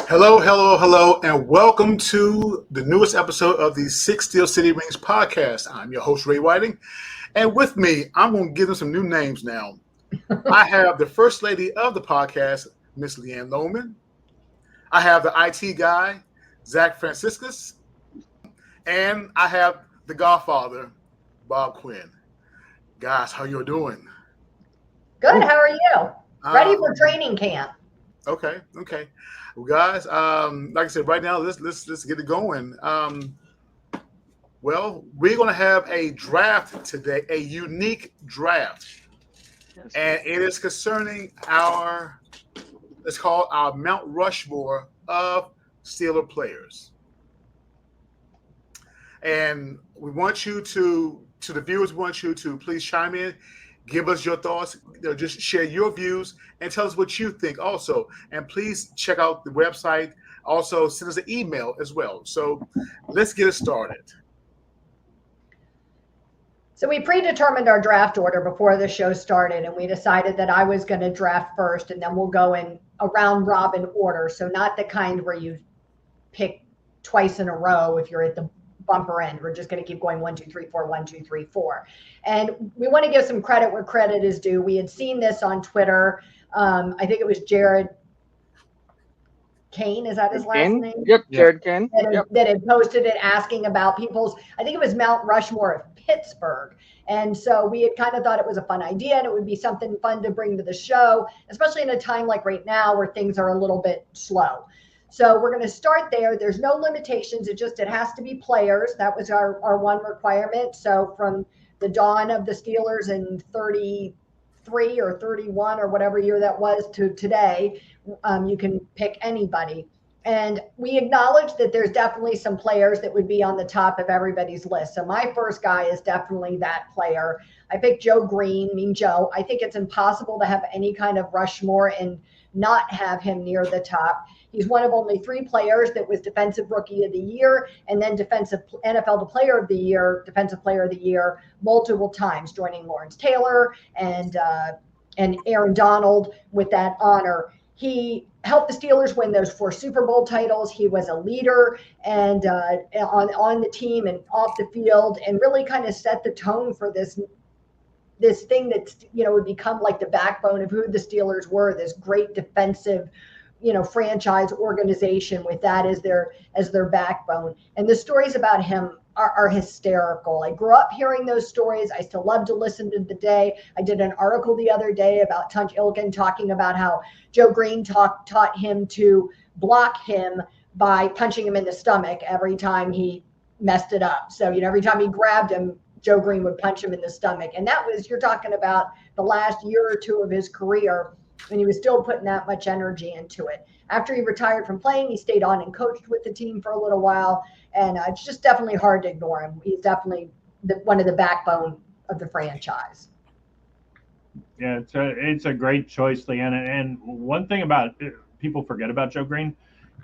Hello, hello, hello, and welcome to the newest episode of the Six Steel City Rings podcast. I'm your host, Ray Whiting, and with me, I'm going to give them some new names now. I have the first lady of the podcast, Miss LeeAnn Lohman. I have the IT guy, Zach Franciscus, and I have the Godfather, Bob Quinn. Guys, how you doing? Good. How are you? Ready for training camp? Okay. Well, guys, like I said, right now, let's get it going. Well, we're going to have a draft today, a unique draft, and it is concerning let's call it our Mount Rushmore of Steeler players. And we want you to the viewers, we want you to please chime in. Give us your thoughts. Just share your views and tell us what you think also. And please check out the website. Also, send us an email as well. So let's get it started. So we predetermined our draft order before the show started, and we decided that I was going to draft first, and then we'll go in a round robin order. So not the kind where you pick twice in a row if you're at the bumper end. We're just going to keep going 1, 2, 3, 4, 1, 2, 3, 4. And we want to give some credit where credit is due. We had seen this on Twitter. I think it was Jared Kane. Is that his last name? Yep, Jared Kane. That had posted it asking about I think it was Mount Rushmore of Pittsburgh. And so we had kind of thought it was a fun idea and it would be something fun to bring to the show, especially in a time like right now where things are a little bit slow. So we're going to start there. There's no limitations. It has to be players. That was our one requirement. So from the dawn of the Steelers in 33 or 31 or whatever year that was to today, you can pick anybody. And we acknowledge that there's definitely some players that would be on the top of everybody's list. So my first guy is definitely that player. I picked Joe Green, Joe. I think it's impossible to have any kind of Rushmore and not have him near the top. He's one of only 3 players that was Defensive Rookie of the Year and then Defensive Player of the Year multiple times, joining Lawrence Taylor and Aaron Donald with that honor. He helped the Steelers win those 4 Super Bowl titles. He was a leader and on the team and off the field, and really kind of set the tone for this thing that would become like the backbone of who the Steelers were. This great defensive, franchise organization with that as their backbone. And the stories about him are hysterical. I grew up hearing those stories. I still love to listen to the day. I did an article the other day about Tunch Ilkin talking about how Joe Green taught him to block him by punching him in the stomach every time he messed it up. So, every time he grabbed him, Joe Green would punch him in the stomach. And that was, you're talking about the last year or 2 of his career, and he was still putting that much energy into it. After he retired from playing, he stayed on and coached with the team for a little while. And it's just definitely hard to ignore him. He's definitely one of the backbone of the franchise. Yeah, it's a great choice, LeeAnn. And one thing about people forget about Joe Green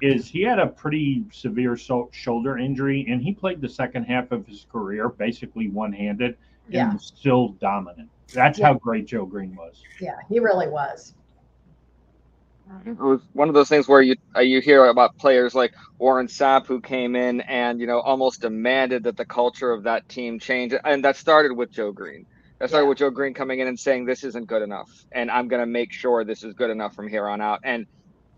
is he had a pretty severe shoulder injury, and he played the second half of his career basically one-handed and was still dominant. That's how great Joe Green was. Yeah, he really was. It was one of those things where you hear about players like Warren Sapp, who came in and almost demanded that the culture of that team change, and that started with Joe Green. That started with Joe Green coming in and saying, "This isn't good enough, and I'm going to make sure this is good enough from here on out." And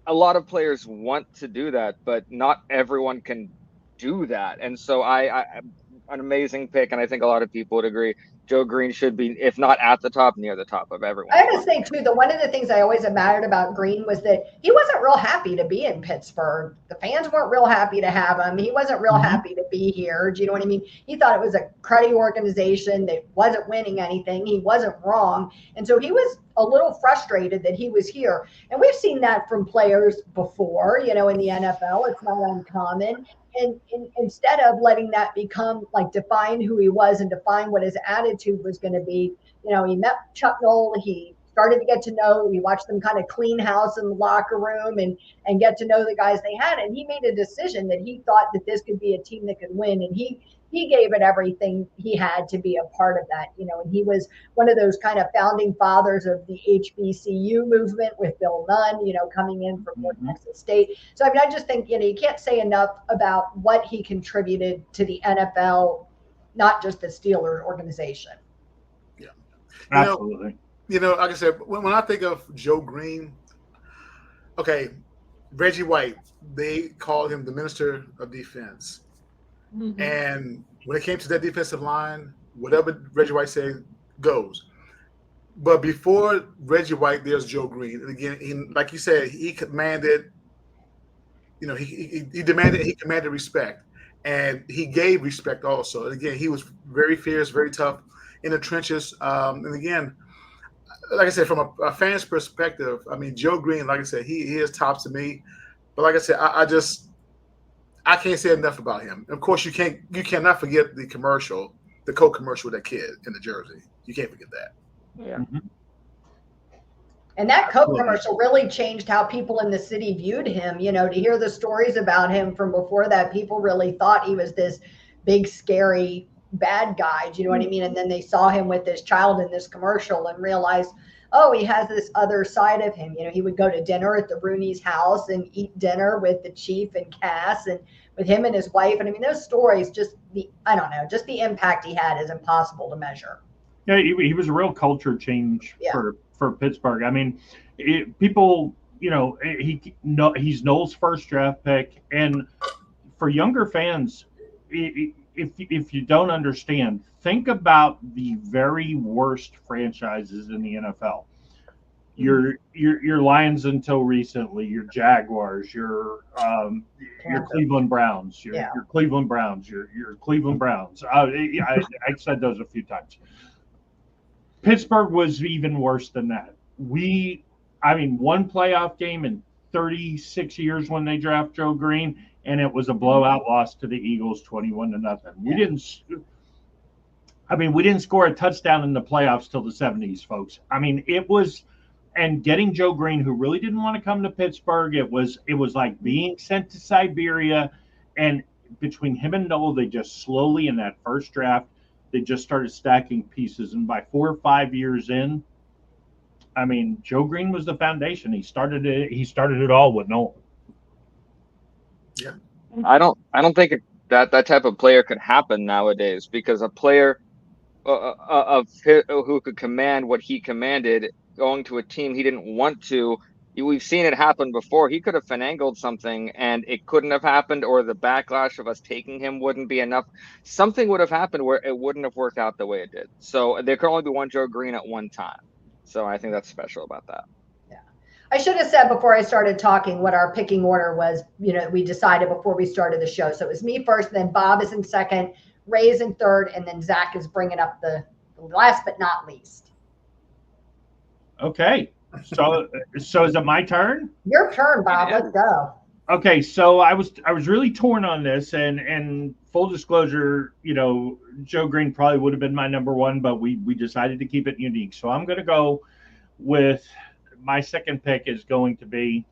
a lot of players want to do that, but not everyone can do that. And so I an amazing pick, and I think a lot of people would agree. Joe Green should be, if not at the top, near the top of everyone. I have to say, too, that one of the things I always admired about Green was that he wasn't real happy to be in Pittsburgh. The fans weren't real happy to have him. He wasn't real happy to be here. Do you know what I mean? He thought it was a cruddy organization that wasn't winning anything. He wasn't wrong. And so he was a little frustrated that he was here. And we've seen that from players before, in the NFL. It's not uncommon. And instead of letting that define who he was and define what his attitude was going to be, he met Chuck Noll. He started to get to know, we watched them kind of clean house in the locker room and get to know the guys they had. And he made a decision that he thought that this could be a team that could win. And he he gave it everything he had to be a part of that, and he was one of those kind of founding fathers of the HBCU movement with Bill Nunn, coming in from North Texas State. So I mean, I just think, you can't say enough about what he contributed to the NFL, not just the Steelers organization. Yeah. Absolutely. Like I said, when I think of Joe Green, okay, Reggie White, they called him the Minister of Defense. Mm-hmm. And when it came to that defensive line, whatever Reggie White said goes. But before Reggie White, there's Joe Green. And again, like you said, he commanded, he commanded respect. And he gave respect also. And again, he was very fierce, very tough in the trenches. And again, like I said, from a fan's perspective, I mean, Joe Green, like I said, he is tops to me. But like I said, I can't say enough about him. Of course, you cannot forget the commercial, the Coke commercial with that kid in the jersey. You can't forget that. Yeah. Mm-hmm. And that Coke commercial really changed how people in the city viewed him. To hear the stories about him from before that, people really thought he was this big, scary, bad guy. Do you know what I mean? And then they saw him with this child in this commercial and realized, oh, he has this other side of him. He would go to dinner at the Rooney's house and eat dinner with the chief and Cass and with him and his wife. And I mean, those stories, just the impact he had is impossible to measure. Yeah, he was a real culture change for Pittsburgh. I mean, people, he's Noel's first draft pick. And for younger fans, if you don't understand, think about the very worst franchises in the NFL. Your Lions until recently, your Jaguars, your Cleveland Browns, your Cleveland Browns, your Cleveland Browns. I said those a few times. Pittsburgh was even worse than that. One playoff game in 36 years when they draft Joe Green, and it was a blowout loss to the Eagles, 21-0. We didn't score a touchdown in the playoffs till the 70s, folks. I mean, it was, and getting Joe Green, who really didn't want to come to Pittsburgh, it was like being sent to Siberia. And between him and Noel, they just slowly, in that first draft, they just started stacking pieces. And by 4 or 5 years in, Joe Green was the foundation. He started it all with Noel. Yeah. I don't think that type of player could happen nowadays, because a player who could command what he commanded going to a team he didn't want to, we've seen it happen before. He could have finagled something and it couldn't have happened, or the backlash of us taking him wouldn't be enough. Something would have happened where it wouldn't have worked out the way it did. So there could only be one Joe Green at one time. So I think that's special about that. Yeah. I should have said before I started talking what our picking order was. We decided before we started the show. So it was me first, then Bob is in second, Ray is in third, and then Zach is bringing up the last but not least. Okay. So is it my turn? Your turn, Bob. Let's go. Okay, so I was really torn on this, and full disclosure, Joe Green probably would have been my number one, but we decided to keep it unique. So I'm going to go with my second pick is going to be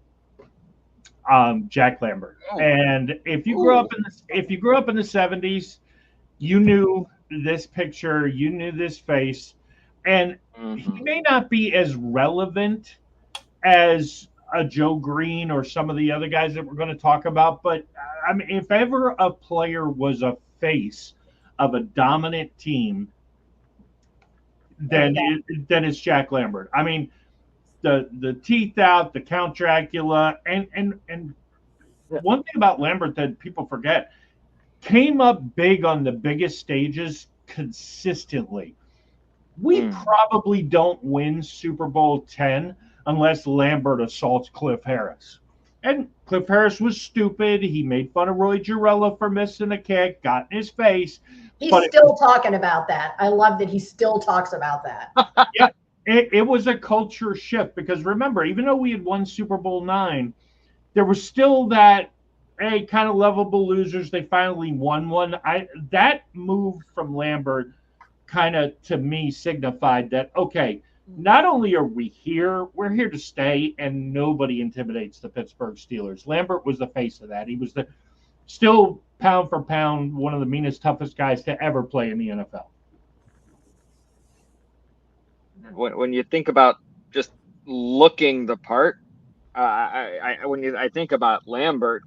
Jack Lambert. And if you grew up in the 70s, you knew this picture, you knew this face, and he may not be as relevant as a Joe Green or some of the other guys that we're going to talk about, but if ever a player was a face of a dominant team, then it's Jack Lambert. The teeth out, the Count Dracula, and one thing about Lambert that people forget, came up big on the biggest stages consistently. We probably don't win Super Bowl 10 unless Lambert assaults Cliff Harris. And Cliff Harris was stupid. He made fun of Roy Girella for missing a kick, got in his face. He's still talking about that. I love that he still talks about that. Yeah, it was a culture shift, because remember, even though we had won Super Bowl 9, there was still that, kind of lovable losers. They finally won one. That move from Lambert kind of, to me, signified that, okay, not only are we here, we're here to stay, and nobody intimidates the Pittsburgh Steelers. Lambert was the face of that. He was Still, pound for pound, one of the meanest, toughest guys to ever play in the NFL. When you think about just looking the part, I think about Lambert,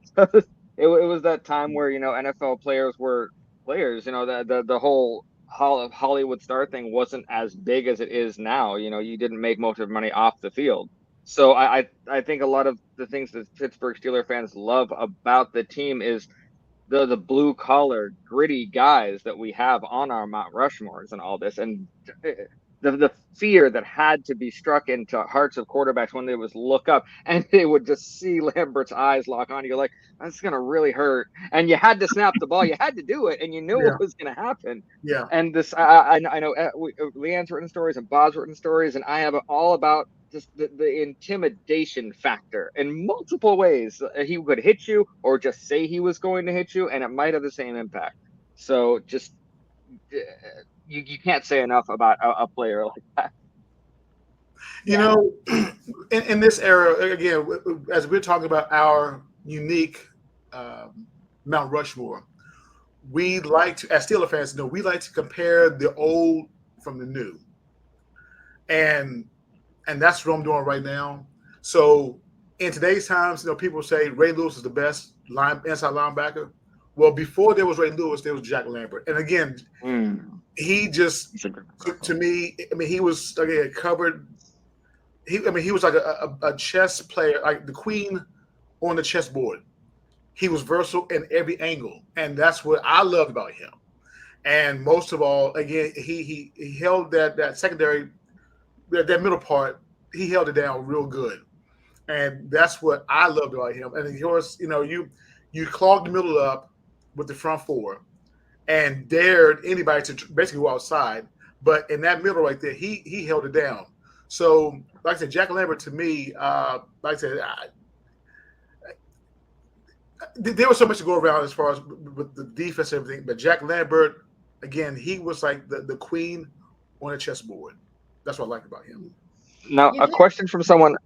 it was that time where NFL players were players. The whole Hollywood star thing wasn't as big as it is now. You didn't make most of your money off the field. So I think a lot of the things that Pittsburgh Steelers fans love about the team is the blue collar gritty guys that we have on our Mount Rushmores and all this, and the fear that had to be struck into hearts of quarterbacks when they was look up and they would just see Lambert's eyes lock on you. You're like, that's gonna really hurt, and you had to snap the ball. You had to do it, and you knew what was gonna happen. Yeah. And this, I know LeeAnn's written stories and Bob's written stories, and I have it all about just the intimidation factor in multiple ways. He could hit you or just say he was going to hit you, and it might have the same impact. So just you can't say enough about a player like that. In this era, again, as we're talking about our unique Mount Rushmore, we like to, as Steelers fans, we like to compare the old from the new. And that's what I'm doing right now. So in today's times, people say Ray Lewis is the best inside linebacker. Well, before there was Ray Lewis, there was Jack Lambert. And again, he just, to me, he was, again, covered. He was like a chess player, like the queen on the chessboard. He was versatile in every angle. And that's what I loved about him. And most of all, again, he held that secondary, that middle part, he held it down real good. And that's what I loved about him. And of course, you clogged the middle up with the front four and dared anybody to basically go outside. But in that middle right there, he held it down. So, like I said, Jack Lambert to me, like I said, there was so much to go around as far as with the defense and everything. But Jack Lambert, again, he was like the queen on the chessboard. That's what I liked about him. Now, a question from someone.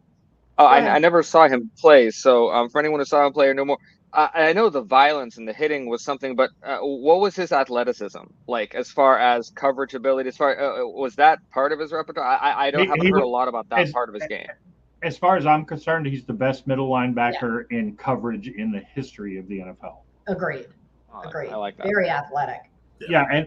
I never saw him play. So for anyone who saw him play or no more, I know the violence and the hitting was something, but what was his athleticism like as far as coverage ability? As far was that part of his repertoire? I haven't heard a lot about that part of his game. As far as I'm concerned, he's the best middle linebacker in coverage in the history of the NFL. Agreed. I like that. Very athletic. Yeah, and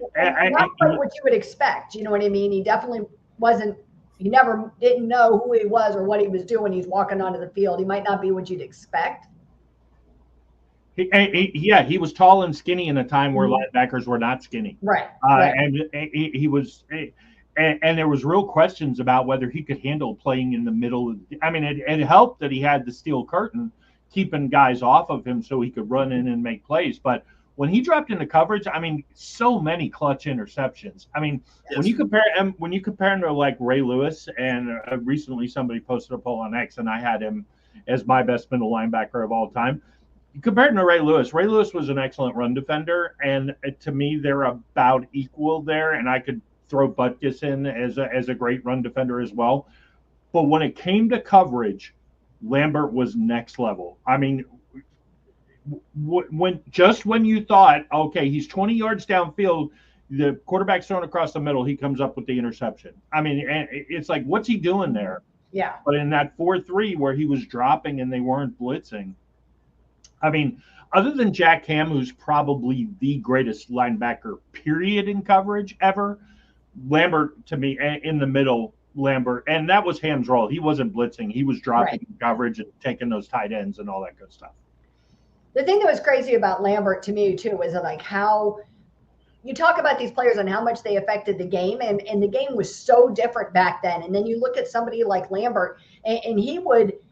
not quite what you would expect. You know what I mean? He definitely wasn't. He never didn't know who he was or what he was doing. He's walking onto the field. He might not be what you'd expect. He was tall and skinny in a time where linebackers were not skinny. Right. And he was, and there was real questions about whether he could handle playing in the middle. It helped that he had the steel curtain keeping guys off of him so he could run in and make plays. But when he dropped into coverage, so many clutch interceptions. When you compare him to like Ray Lewis, and recently somebody posted a poll on X, and I had him as my best middle linebacker of all time. Compared to Ray Lewis was an excellent run defender, and to me, they're about equal there. And I could throw Butkus in as a great run defender as well. But when it came to coverage, Lambert was next level. When you thought, okay, he's 20 yards downfield, the quarterback's thrown across the middle, he comes up with the interception. It's like, what's he doing there? Yeah. But in that 4-3 where he was dropping and they weren't blitzing, other than Jack Ham, who's probably the greatest linebacker, period, in coverage ever, Lambert, to me, in the middle, Lambert, and that was Ham's role. He wasn't blitzing. He was dropping coverage and taking those tight ends and all that good stuff. The thing that was crazy about Lambert to me, too, was like how you talk about these players and how much they affected the game, and the game was so different back then. And then you look at somebody like Lambert, and he would –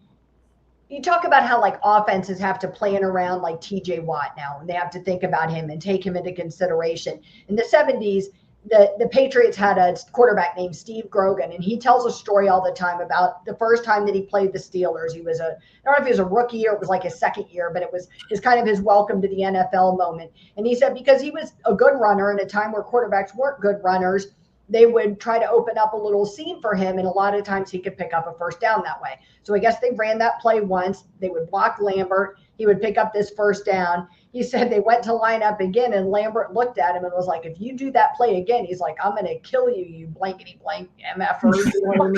you talk about how like offenses have to plan around like TJ Watt now, and they have to think about him and take him into consideration. In the 70s, the Patriots had a quarterback named Steve Grogan, and he tells a story all the time about the first time that he played the Steelers. He was I don't know if he was a rookie or it was like his second year, but it was his welcome to the NFL moment. And he said because he was a good runner in a time where quarterbacks weren't good runners, they would try to open up a little seam for him, and a lot of times he could pick up a first down that way. So I guess they ran that play once. They would block Lambert. he would pick up this first down. He said they went to line up again, and Lambert looked at him and was like, if you do that play again, he's like, I'm going to kill you, you blankety blank MFers. You know what I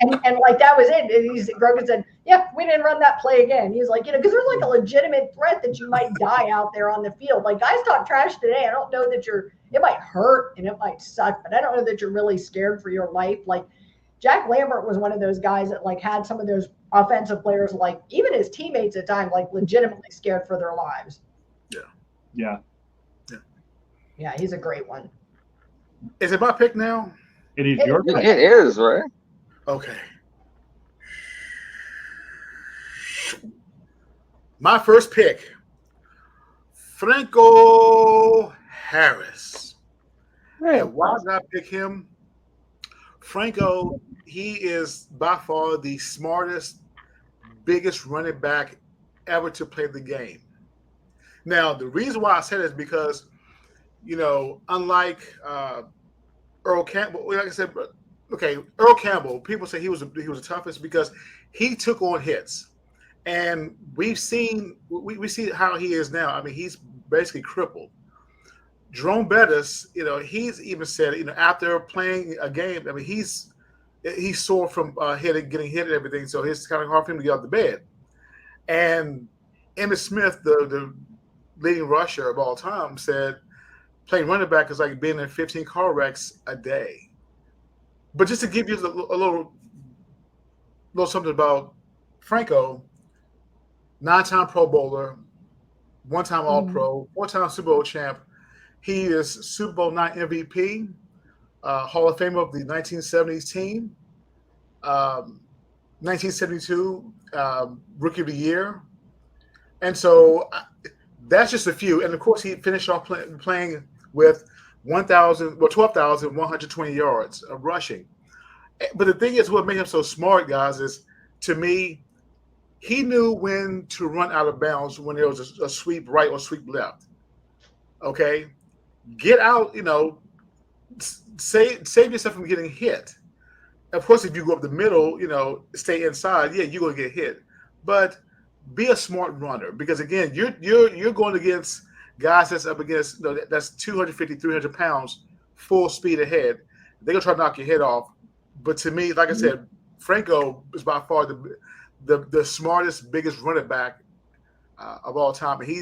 mean? And like, that was it. And Grogan said, yeah, we didn't run that play again. He's like, because there's like a legitimate threat that you might die out there on the field. Like, guys talk trash today. I don't know that it might hurt and it might suck, but I don't know that you're really scared for your life. Like, Jack Lambert was one of those guys that like had some of those offensive players, like even his teammates at times, like legitimately scared for their lives. Yeah. Yeah, he's a great one. Is it my pick now? It is your pick. It is, right? Okay. My first pick, Franco Harris. And why did I pick him? Franco, he is by far the smartest, biggest running back ever to play the game. Now, the reason why I said it is because, unlike Earl Campbell, like I said, okay, Earl Campbell, people say he was the toughest because he took on hits. And we see how he is now. I mean, he's basically crippled. Jerome Bettis, he's even said, after playing a game, I mean, he's sore from getting hit and everything, so it's kind of hard for him to get out of the bed. And Emmitt Smith, the leading rusher of all time, said playing running back is like being in 15 car wrecks a day. But just to give you a little something about Franco, 9-time Pro Bowler, 1-time All-Pro, 4-time Super Bowl champ. He is Super Bowl IX MVP, Hall of Famer of the 1970s team, 1972 Rookie of the Year. And so that's just a few. And, of course, he finished off playing with 12,120 yards of rushing. But the thing is, what made him so smart, guys, is, to me, he knew when to run out of bounds when there was a sweep right or sweep left. Okay? Get out, save yourself from getting hit. Of course, if you go up the middle, stay inside, yeah, you're going to get hit. But be a smart runner because, again, you're going against guys that's up against, that's 250, 300 pounds, full speed ahead. They're going to try to knock your head off. But to me, like I said, Franco is by far the smartest, biggest running back of all time. And he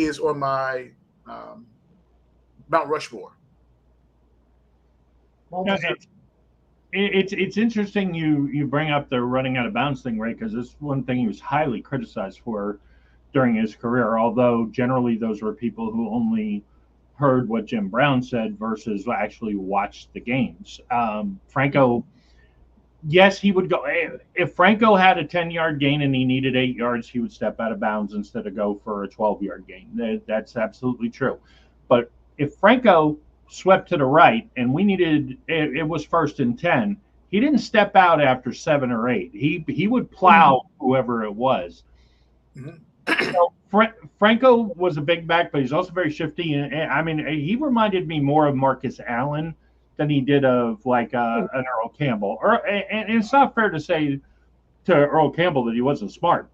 is on my Mount Rushmore. It's interesting you bring up the running out of bounds thing, right? Because this is one thing he was highly criticized for during his career, although generally those were people who only heard what Jim Brown said versus actually watched the games. Franco, yes, he would go. If Franco had a 10-yard gain and he needed 8 yards, he would step out of bounds instead of go for a 12-yard gain. That's absolutely true. But if Franco swept to the right and we needed, it was 1st and 10, he didn't step out after 7 or 8. He would plow whoever it was. So Franco was a big back, but he's also very shifty. And I mean, he reminded me more of Marcus Allen than he did of like an Earl Campbell. And it's not fair to say to Earl Campbell that he wasn't smart.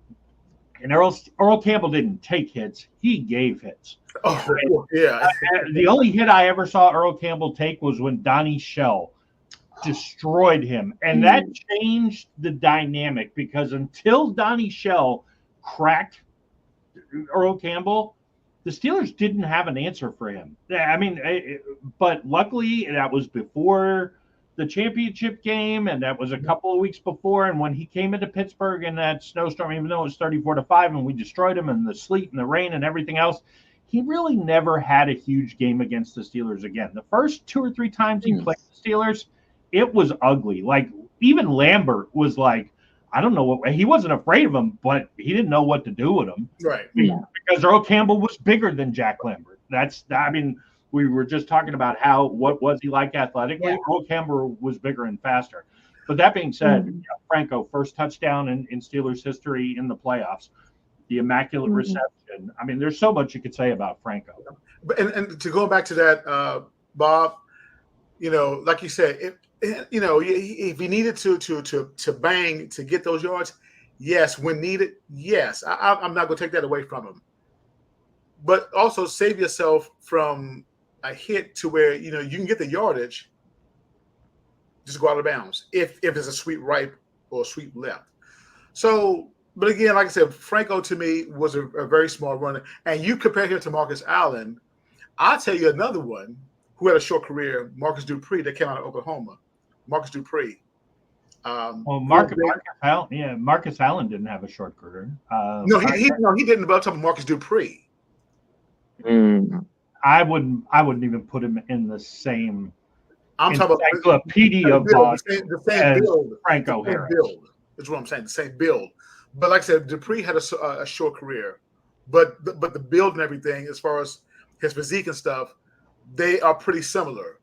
And Earl Campbell didn't take hits; he gave hits. Oh, yeah. The only hit I ever saw Earl Campbell take was when Donnie Shell destroyed him, and that changed the dynamic because until Donnie Shell cracked Earl Campbell, the Steelers didn't have an answer for him. I mean, but luckily that was before the championship game, and that was a couple of weeks before. And when he came into Pittsburgh in that snowstorm, even though it was 34-5, and we destroyed him in the sleet and the rain and everything else, he really never had a huge game against the Steelers again. The first 2 or 3 times he played the Steelers, it was ugly. Like, even Lambert was like, I don't know what, he wasn't afraid of him, but he didn't know what to do with him. Right. Because Earl Campbell was bigger than Jack Lambert. We were just talking about what was he like athletically? Yeah. Earl Campbell was bigger and faster. But that being said, Franco, first touchdown in Steelers history in the playoffs, the immaculate reception. I mean, there's so much you could say about Franco. And to go back to that, Bob, like you said, if he needed to bang to get those yards, Yes. When needed, yes. I'm not going to take that away from him. But also save yourself from a hit to where, you can get the yardage, just go out of bounds if it's a sweep right or a sweep left. So, but again, like I said, Franco to me was a very smart runner. And you compare him to Marcus Allen, I'll tell you another one who had a short career, Marcus Dupree, that came out of Oklahoma. Marcus Dupree. Marcus Allen didn't have a short career. No, he didn't. But I'm talking about Marcus Dupree. I wouldn't even put him in the same. I'm talking about encyclopedia book the same build. Franco Harris. Build. That's what I'm saying. The same build. But like I said, Dupree had a short career, but the build and everything, as far as his physique and stuff, they are pretty similar.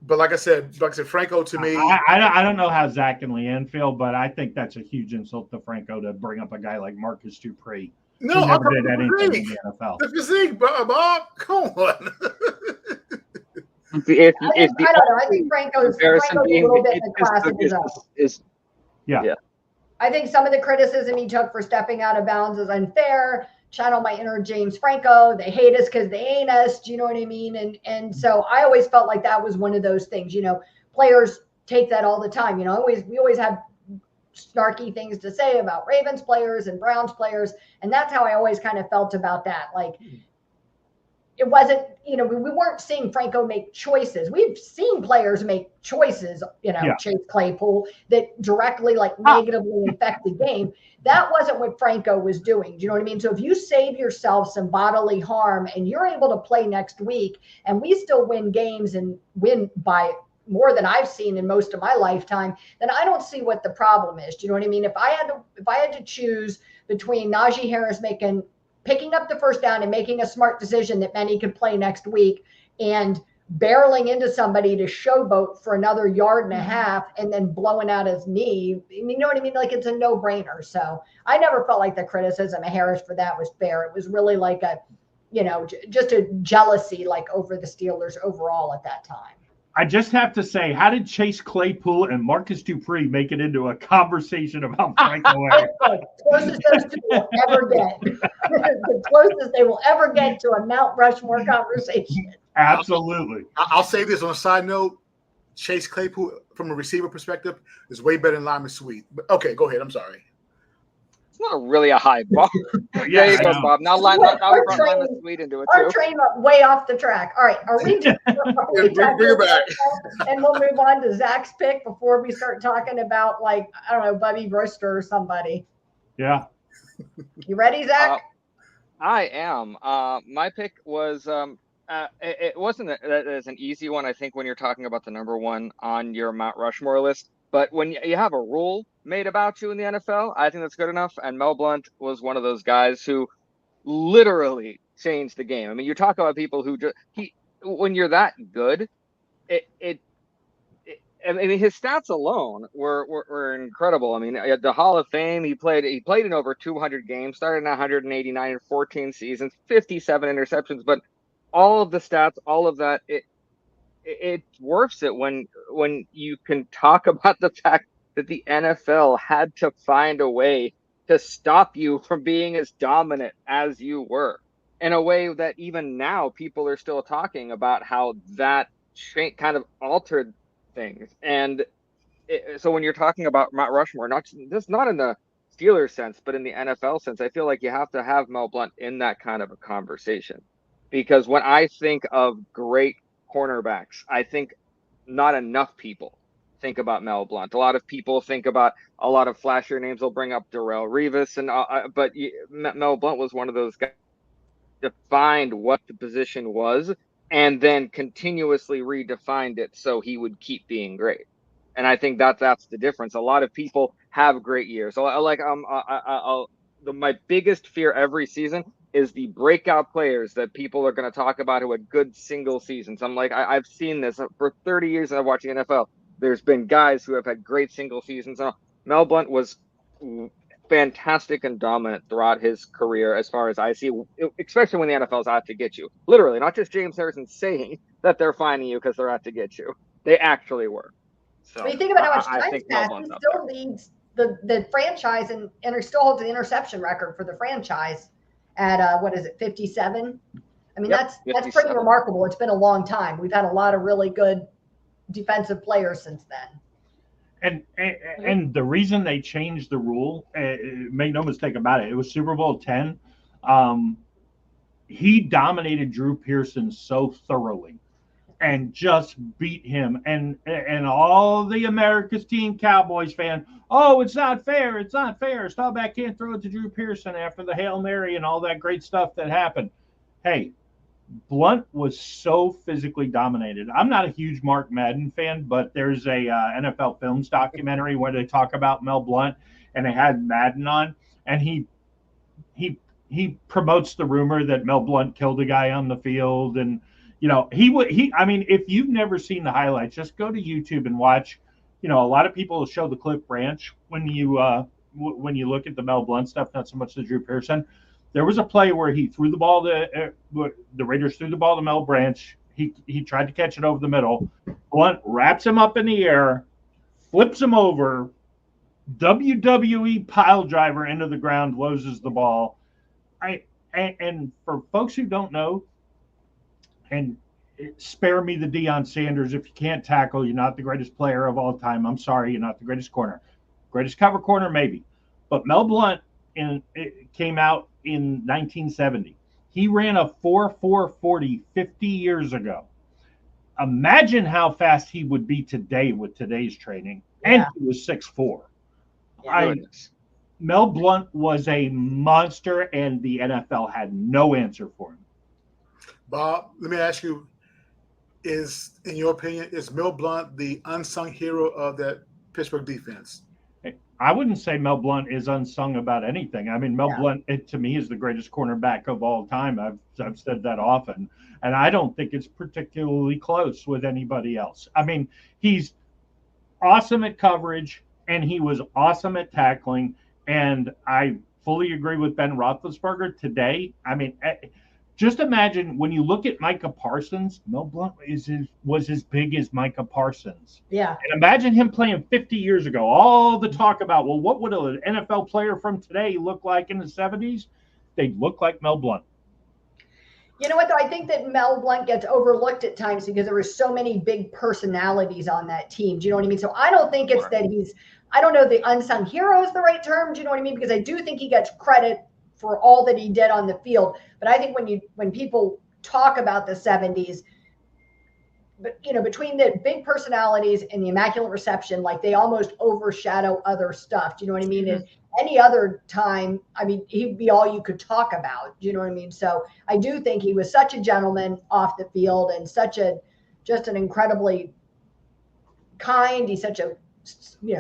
But like I said, Franco to me, I don't know how Zach and LeeAnn feel, but I think that's a huge insult to Franco to bring up a guy like Marcus Dupree. No, who never did anything in the NFL. The physique, Bob. Come on. I don't know. I think Franco's a little bit in the class of his own. Yeah. I think some of the criticism he took for stepping out of bounds is unfair. Channel my inner James Franco. They hate us because they ain't us. Do you know what I mean? And so I always felt like that was one of those things. Players take that all the time. We always have snarky things to say about Ravens players and Browns players, and that's how I always kind of felt about that. Like, it wasn't, we weren't seeing Franco make choices. We've seen players make choices, Chase Claypool, that directly negatively affect the game. That wasn't what Franco was doing. Do you know what I mean? So if you save yourself some bodily harm and you're able to play next week, and we still win games and win by more than I've seen in most of my lifetime, then I don't see what the problem is. Do you know what I mean? If I had to choose between Najee Harris picking up the first down and making a smart decision that meant he could play next week, and barreling into somebody to showboat for another yard and a half and then blowing out his knee, you know what I mean? Like, it's a no-brainer. So I never felt like the criticism of Harris for that was fair. It was really like just a jealousy over the Steelers overall at that time. I just have to say, how did Chase Claypool and Marcus Dupree make it into a conversation about Franco Harris? The closest those two will ever get. The closest they will ever get to a Mount Rushmore conversation. Absolutely. I'll say this on a side note. Chase Claypool, from a receiver perspective, is way better than Lyman Sweet. But okay, go ahead. I'm sorry. It's not really a high bar. There you go, Bob. Now we brought Lyman Sweet into it, too. Our train went way off the track. All right, are we bring it back? And we'll move on to Zach's pick before we start talking about, I don't know, Bubby Brister or somebody. Yeah. You ready, Zach? I am. My pick was it wasn't as an easy one. I think when you're talking about the number one on your Mount Rushmore list, but when you have a rule made about you in the NFL, I think that's good enough. And Mel Blount was one of those guys who literally changed the game. I mean, you talk about people who when you're that good, I mean, his stats alone were incredible. I mean, at the Hall of Fame, he played in over 200 games, started in 189 in 14 seasons, 57 interceptions, but all of the stats, all of that, it dwarfs it when you can talk about the fact that the NFL had to find a way to stop you from being as dominant as you were, in a way that even now people are still talking about how that kind of altered things. And so when you're talking about Mount Rushmore, not in the Steelers sense, but in the NFL sense, I feel like you have to have Mel Blount in that kind of a conversation. Because when I think of great cornerbacks, I think not enough people think about Mel Blount. A lot of people think about a lot of flashier names. They'll bring up Darrelle Revis, but Mel Blount was one of those guys who defined what the position was and then continuously redefined it so he would keep being great. And I think that's the difference. A lot of people have great years. So my biggest fear every season is the breakout players that people are going to talk about who had good single seasons. I'm like, I've seen this for 30 years of watching NFL. There's been guys who have had great single seasons. Mel Blount was fantastic and dominant throughout his career, as far as I see, especially when the NFL's out to get you. Literally, not just James Harrison saying that they're finding you because they're out to get you. They actually were. So when you think about how much times passed, he still leads the franchise and still holds the interception record for the franchise at 57. I mean, Yep, that's pretty remarkable. It's been a long time. We've had a lot of really good defensive players since then. And the reason they changed the rule, make no mistake about it, it was Super Bowl 10. He dominated Drew Pearson so thoroughly and just beat him. And all the America's Team Cowboys fan, oh, it's not fair. It's not fair. Staubach can't throw it to Drew Pearson after the Hail Mary and all that great stuff that happened. Hey, Blunt was so physically dominated. I'm not a huge Mark Madden fan, but there's a NFL Films documentary where they talk about Mel Blunt, and they had Madden on, and he promotes the rumor that Mel Blunt killed a guy on the field, and I mean, if you've never seen the highlights, just go to YouTube and watch. A lot of people show the Cliff Branch when you look at the Mel Blunt stuff, not so much the Drew Pearson. There was a play where he threw the ball to the Raiders threw the ball to Mel Branch. He tried to catch it over the middle. Blunt wraps him up in the air, flips him over, WWE pile driver into the ground, loses the ball. And for folks who don't know, and spare me the Deion Sanders, if you can't tackle, you're not the greatest player of all time. I'm sorry, you're not the greatest corner. Greatest cover corner, maybe. But Mel Blunt it came out in 1970. He ran a 4.40 50 years ago. Imagine how fast he would be today with today's training. And he was 6'4". Mel Blunt was a monster, and the NFL had no answer for him. Bob, let me ask you, in your opinion, is Mel Blunt the unsung hero of that Pittsburgh defense? I wouldn't say Mel Blunt is unsung about anything. I mean, Mel Blunt, to me, is the greatest cornerback of all time. I've said that often, and I don't think it's particularly close with anybody else. I mean, he's awesome at coverage, and he was awesome at tackling, and I fully agree with Ben Roethlisberger today. I mean, just imagine when you look at Micah Parsons, Mel Blunt was as big as Micah Parsons. Yeah. And imagine him playing 50 years ago. All the talk about, well, what would an NFL player from today look like in the 70s? They'd look like Mel Blunt. You know what, though? I think that Mel Blunt gets overlooked at times because there were so many big personalities on that team. Do you know what I mean? So I don't think it's that I don't know the unsung hero is the right term. Do you know what I mean? Because I do think he gets credit for all that he did on the field. But I think when people talk about the 70s, but between the big personalities and the immaculate reception, like they almost overshadow other stuff. Do you know what I mean? Mm-hmm. And any other time, I mean, he'd be all you could talk about. Do you know what I mean? So I do think he was such a gentleman off the field and just an incredibly kind. He's such a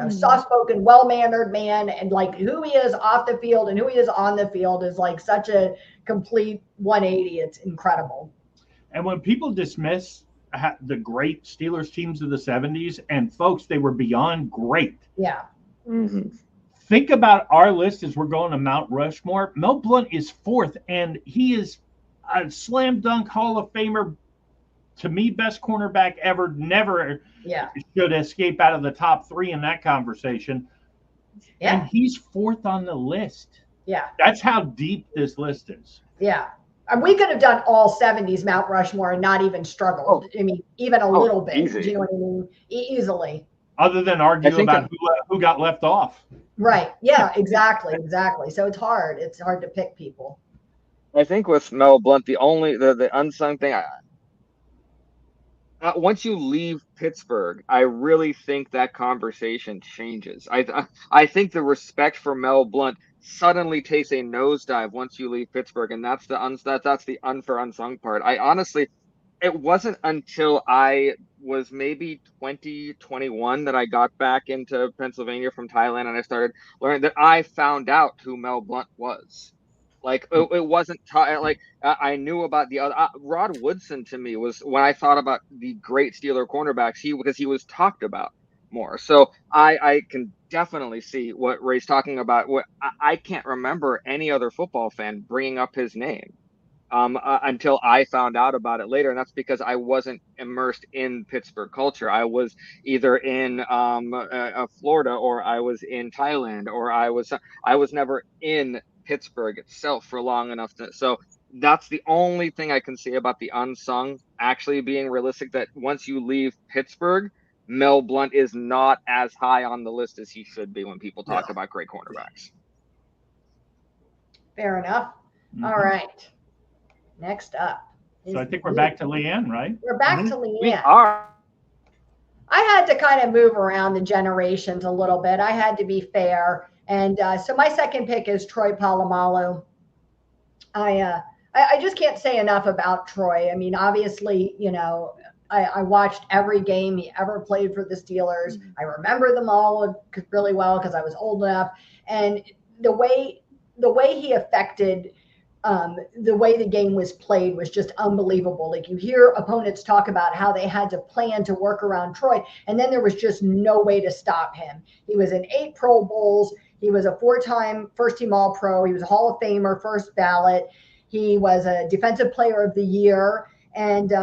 soft-spoken, well-mannered man, and like who he is off the field and who he is on the field is like such a complete 180. It's incredible. And when people dismiss the great Steelers teams of the 70s, and folks, they were beyond great. Yeah. Mm-hmm. Think about our list as we're going to Mount Rushmore. Mel Blunt is fourth, and he is a slam dunk Hall of Famer. To me, best cornerback ever. Never should escape out of the top three in that conversation. Yeah. And he's fourth on the list. Yeah. That's how deep this list is. Yeah. And we could have done all 70s Mount Rushmore and not even struggled. I mean, even a little bit. Easy. Do you know what I mean? Easily. Other than argue about who got left off. Right. Yeah, exactly. Exactly. So it's hard. It's hard to pick people. I think with Mel Blunt, the unsung thing, once you leave Pittsburgh, I really think that conversation changes. I think the respect for Mel Blunt suddenly takes a nosedive once you leave Pittsburgh, and that's the unsung part. I honestly, it wasn't until I was maybe 21 that I got back into Pennsylvania from Thailand, and I started learning that I found out who Mel Blunt was. Like it wasn't I knew about the other Rod Woodson. To me, was when I thought about the great Steeler cornerbacks, because he was talked about more. So I can definitely see what Ray's talking about. I can't remember any other football fan bringing up his name. until I found out about it later. And that's because I wasn't immersed in Pittsburgh culture. I was either in Florida, or I was in Thailand, or I was never in Pittsburgh itself for long enough so that's the only thing I can say about the unsung actually being realistic, that once you leave Pittsburgh, Mel Blount is not as high on the list as he should be when people talk about great cornerbacks. Fair enough. Mm-hmm. All right. Next up. So I think we're back to LeeAnn, right? We're back to LeeAnn. We are. I had to kind of move around the generations a little bit. I had to be fair. And so my second pick is Troy Polamalu. I just can't say enough about Troy. I mean, obviously, I watched every game he ever played for the Steelers. I remember them all really well because I was old enough. And the way he affected the way the game was played was just unbelievable. Like, you hear opponents talk about how they had to plan to work around Troy, and then there was just no way to stop him. He was in 8 Pro Bowls. He was a 4-time first-team All-Pro. He was a Hall of Famer, first ballot. He was a Defensive Player of the Year, and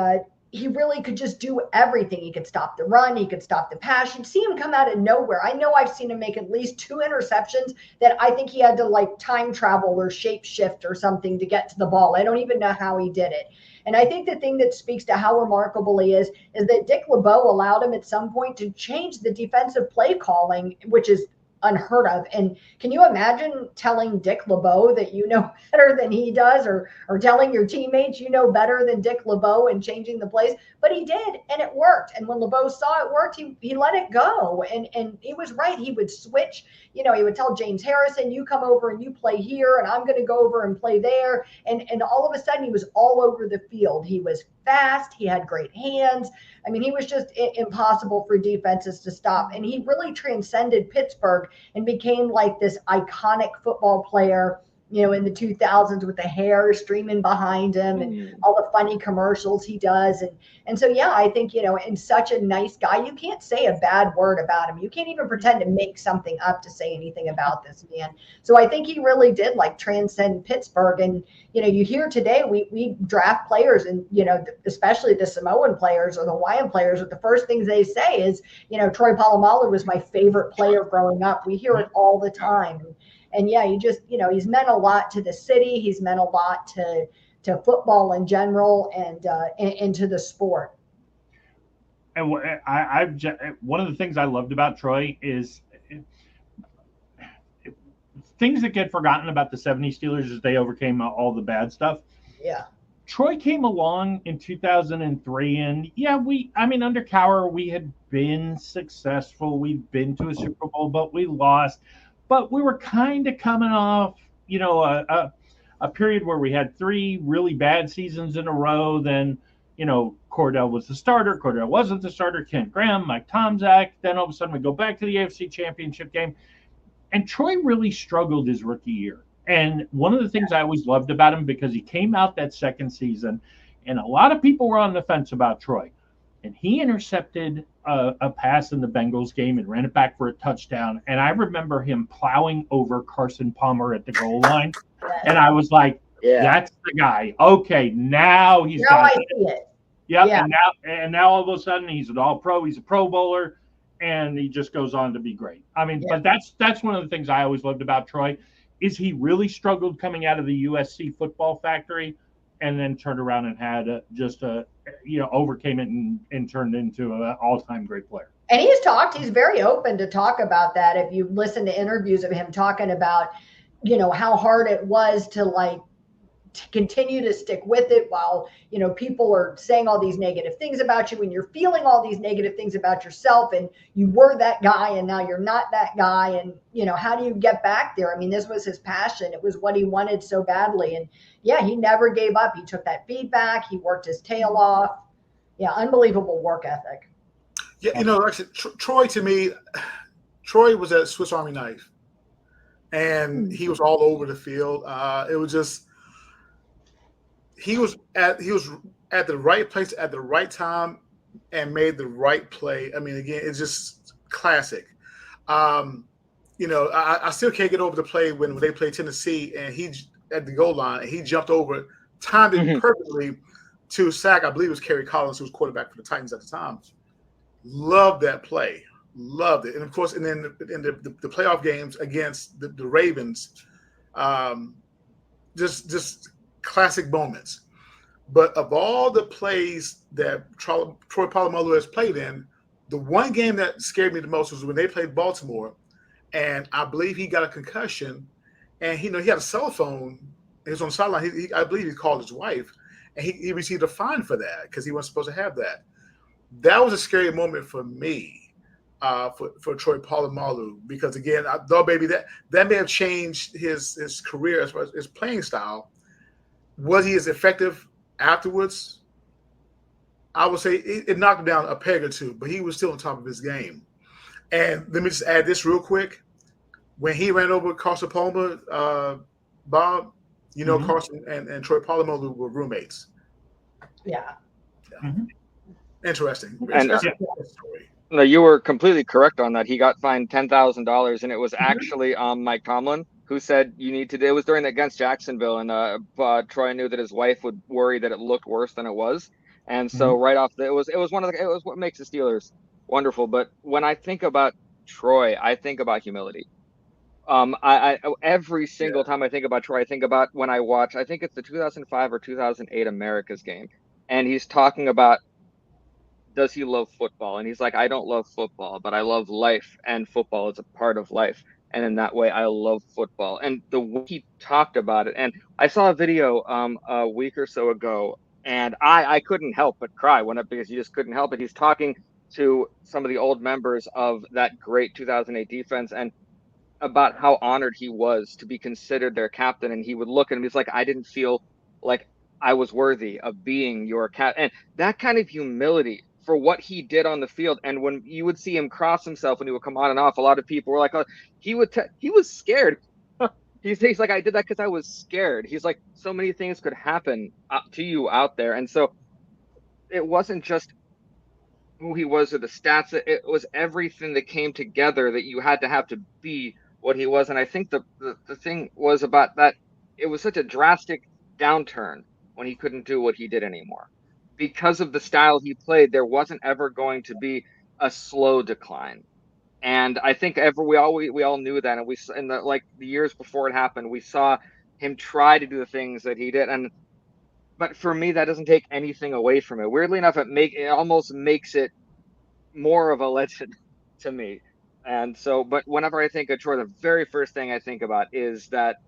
he really could just do everything. He could stop the run. He could stop the pass. You'd see him come out of nowhere. I know I've seen him make at least 2 interceptions that I think he had to like time travel or shape shift or something to get to the ball. I don't even know how he did it. And I think the thing that speaks to how remarkable he is that Dick LeBeau allowed him at some point to change the defensive play calling, which is unheard of. And can you imagine telling Dick LeBeau that you know better than he does, or telling your teammates you know better than Dick LeBeau and changing the plays? But he did, and it worked. And when LeBeau saw it worked, he let it go. And he was right. He would switch. He would tell James Harrison, you come over and you play here, and I'm going to go over and play there. And all of a sudden he was all over the field. He was fast. He had great hands. I mean, he was just impossible for defenses to stop. And he really transcended Pittsburgh and became like this iconic football player, in the 2000s, with the hair streaming behind him and all the funny commercials he does. And so, yeah, I think, and such a nice guy. You can't say a bad word about him. You can't even pretend to make something up to say anything about this man. So I think he really did like transcend Pittsburgh. And, you hear today, we draft players, and, especially the Samoan players or the Hawaiian players, the first things they say is, Troy Polamalu was my favorite player growing up. We hear it all the time. And yeah, he's meant a lot to the city. He's meant a lot to football in general, and to the sport. And one of the things I loved about Troy is things that get forgotten about the 70 Steelers as they overcame all the bad stuff. Yeah. Troy came along in 2003, and under Cowher, we had been successful. We'd been to a Super Bowl, but we lost. But we were kind of coming off, a period where we had 3 really bad seasons in a row. Then, Cordell was the starter. Cordell wasn't the starter. Kent Graham, Mike Tomczak. Then all of a sudden we go back to the AFC Championship game. And Troy really struggled his rookie year. And one of the things I always loved about him, because he came out that second season, and a lot of people were on the fence about Troy. And he intercepted a pass in the Bengals game and ran it back for a touchdown. And I remember him plowing over Carson Palmer at the goal line. And I was like, that's the guy. Okay, now he's got it. Yep. Yeah. And now all of a sudden he's an All-Pro. He's a Pro Bowler, and he just goes on to be great. I mean, but that's one of the things I always loved about Troy, is he really struggled coming out of the USC football factory, and then turned around and had overcame it and turned into an all-time great player. And he's very open to talk about that. If you listen to interviews of him talking about, how hard it was to continue to stick with it while, people are saying all these negative things about you, and you're feeling all these negative things about yourself, and you were that guy and now you're not that guy. And, how do you get back there? I mean, this was his passion. It was what he wanted so badly. And yeah, he never gave up. He took that feedback. He worked his tail off. Yeah. Unbelievable work ethic. Yeah. Like I said, Troy, to me, Troy was a Swiss Army knife, and he was all over the field. It was just, he was at the right place at the right time and made the right play. I mean, again, it's just classic. I still can't get over the play when they played Tennessee, and he at the goal line, and he jumped over timed it perfectly to sack. I believe it was Kerry Collins, who was quarterback for the Titans at the time. Loved that play. Loved it. And of course, and then in the playoff games against the Ravens, just classic moments. But of all the plays that Troy Polamalu has played in, the one game that scared me the most was when they played Baltimore, and I believe he got a concussion, and he had a cell phone. He was on the sideline. I believe he called his wife, and he received a fine for that because he wasn't supposed to have that. That was a scary moment for me, for Troy Polamalu, because again, though maybe that may have changed his career as far as his playing style. Was he as effective afterwards? I would say it knocked him down a peg or two, but he was still on top of his game. And let me just add this real quick. When he ran over Carson Palmer, Bob, Carson and Troy Polamalu were roommates. Yeah. Mm-hmm. Interesting. And no, you were completely correct on that. He got fined $10,000, and it was actually Mike Tomlin who said you need to. It was during against Jacksonville, and Troy knew that his wife would worry that it looked worse than it was, and so right off it was what makes the Steelers wonderful. But when I think about Troy, I think about humility. I every single time I think about Troy, I think about when I watch. I think it's the 2005 or 2008 America's game, and he's talking about, does he love football? And he's like, I don't love football, but I love life, and football is a part of life. And in that way, I love football. And the way he talked about it, and I saw a video a week or so ago, and I couldn't help but cry because you just couldn't help it. He's talking to some of the old members of that great 2008 defense, and about how honored he was to be considered their captain. And he would look at him, he's like, I didn't feel like I was worthy of being your captain. And that kind of humility for what he did on the field. And when you would see him cross himself when he would come on and off, a lot of people were like, oh, he was scared. He's like, I did that because I was scared. He's like, so many things could happen to you out there. And so it wasn't just who he was or the stats. It was everything that came together that you had to be what he was. And I think the thing was about that, it was such a drastic downturn when he couldn't do what he did anymore. Because of the style he played, there wasn't ever going to be a slow decline. And I think we all knew that. And the years before it happened, we saw him try to do the things that he did. But for me, that doesn't take anything away from it. Weirdly enough, it almost makes it more of a legend to me. And so, but whenever I think of Troy, the very first thing I think about is that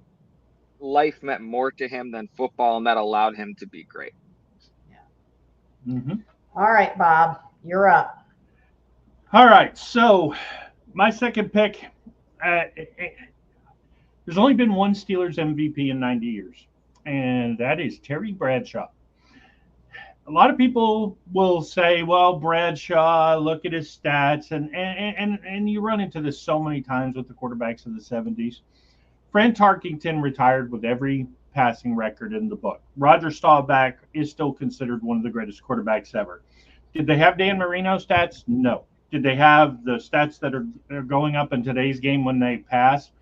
life meant more to him than football, and that allowed him to be great. Yeah. All right, Bob, you're up. All right. So my second pick, there's only been one Steelers MVP in 90 years, and that is Terry Bradshaw. A lot of people will say, well, Bradshaw, look at his stats. And you run into this so many times with the quarterbacks of the 70s. Fran Tarkington retired with every passing record in the book. Roger Staubach is still considered one of the greatest quarterbacks ever. Did they have Dan Marino stats? No. Did they have the stats that are going up in today's game when they pass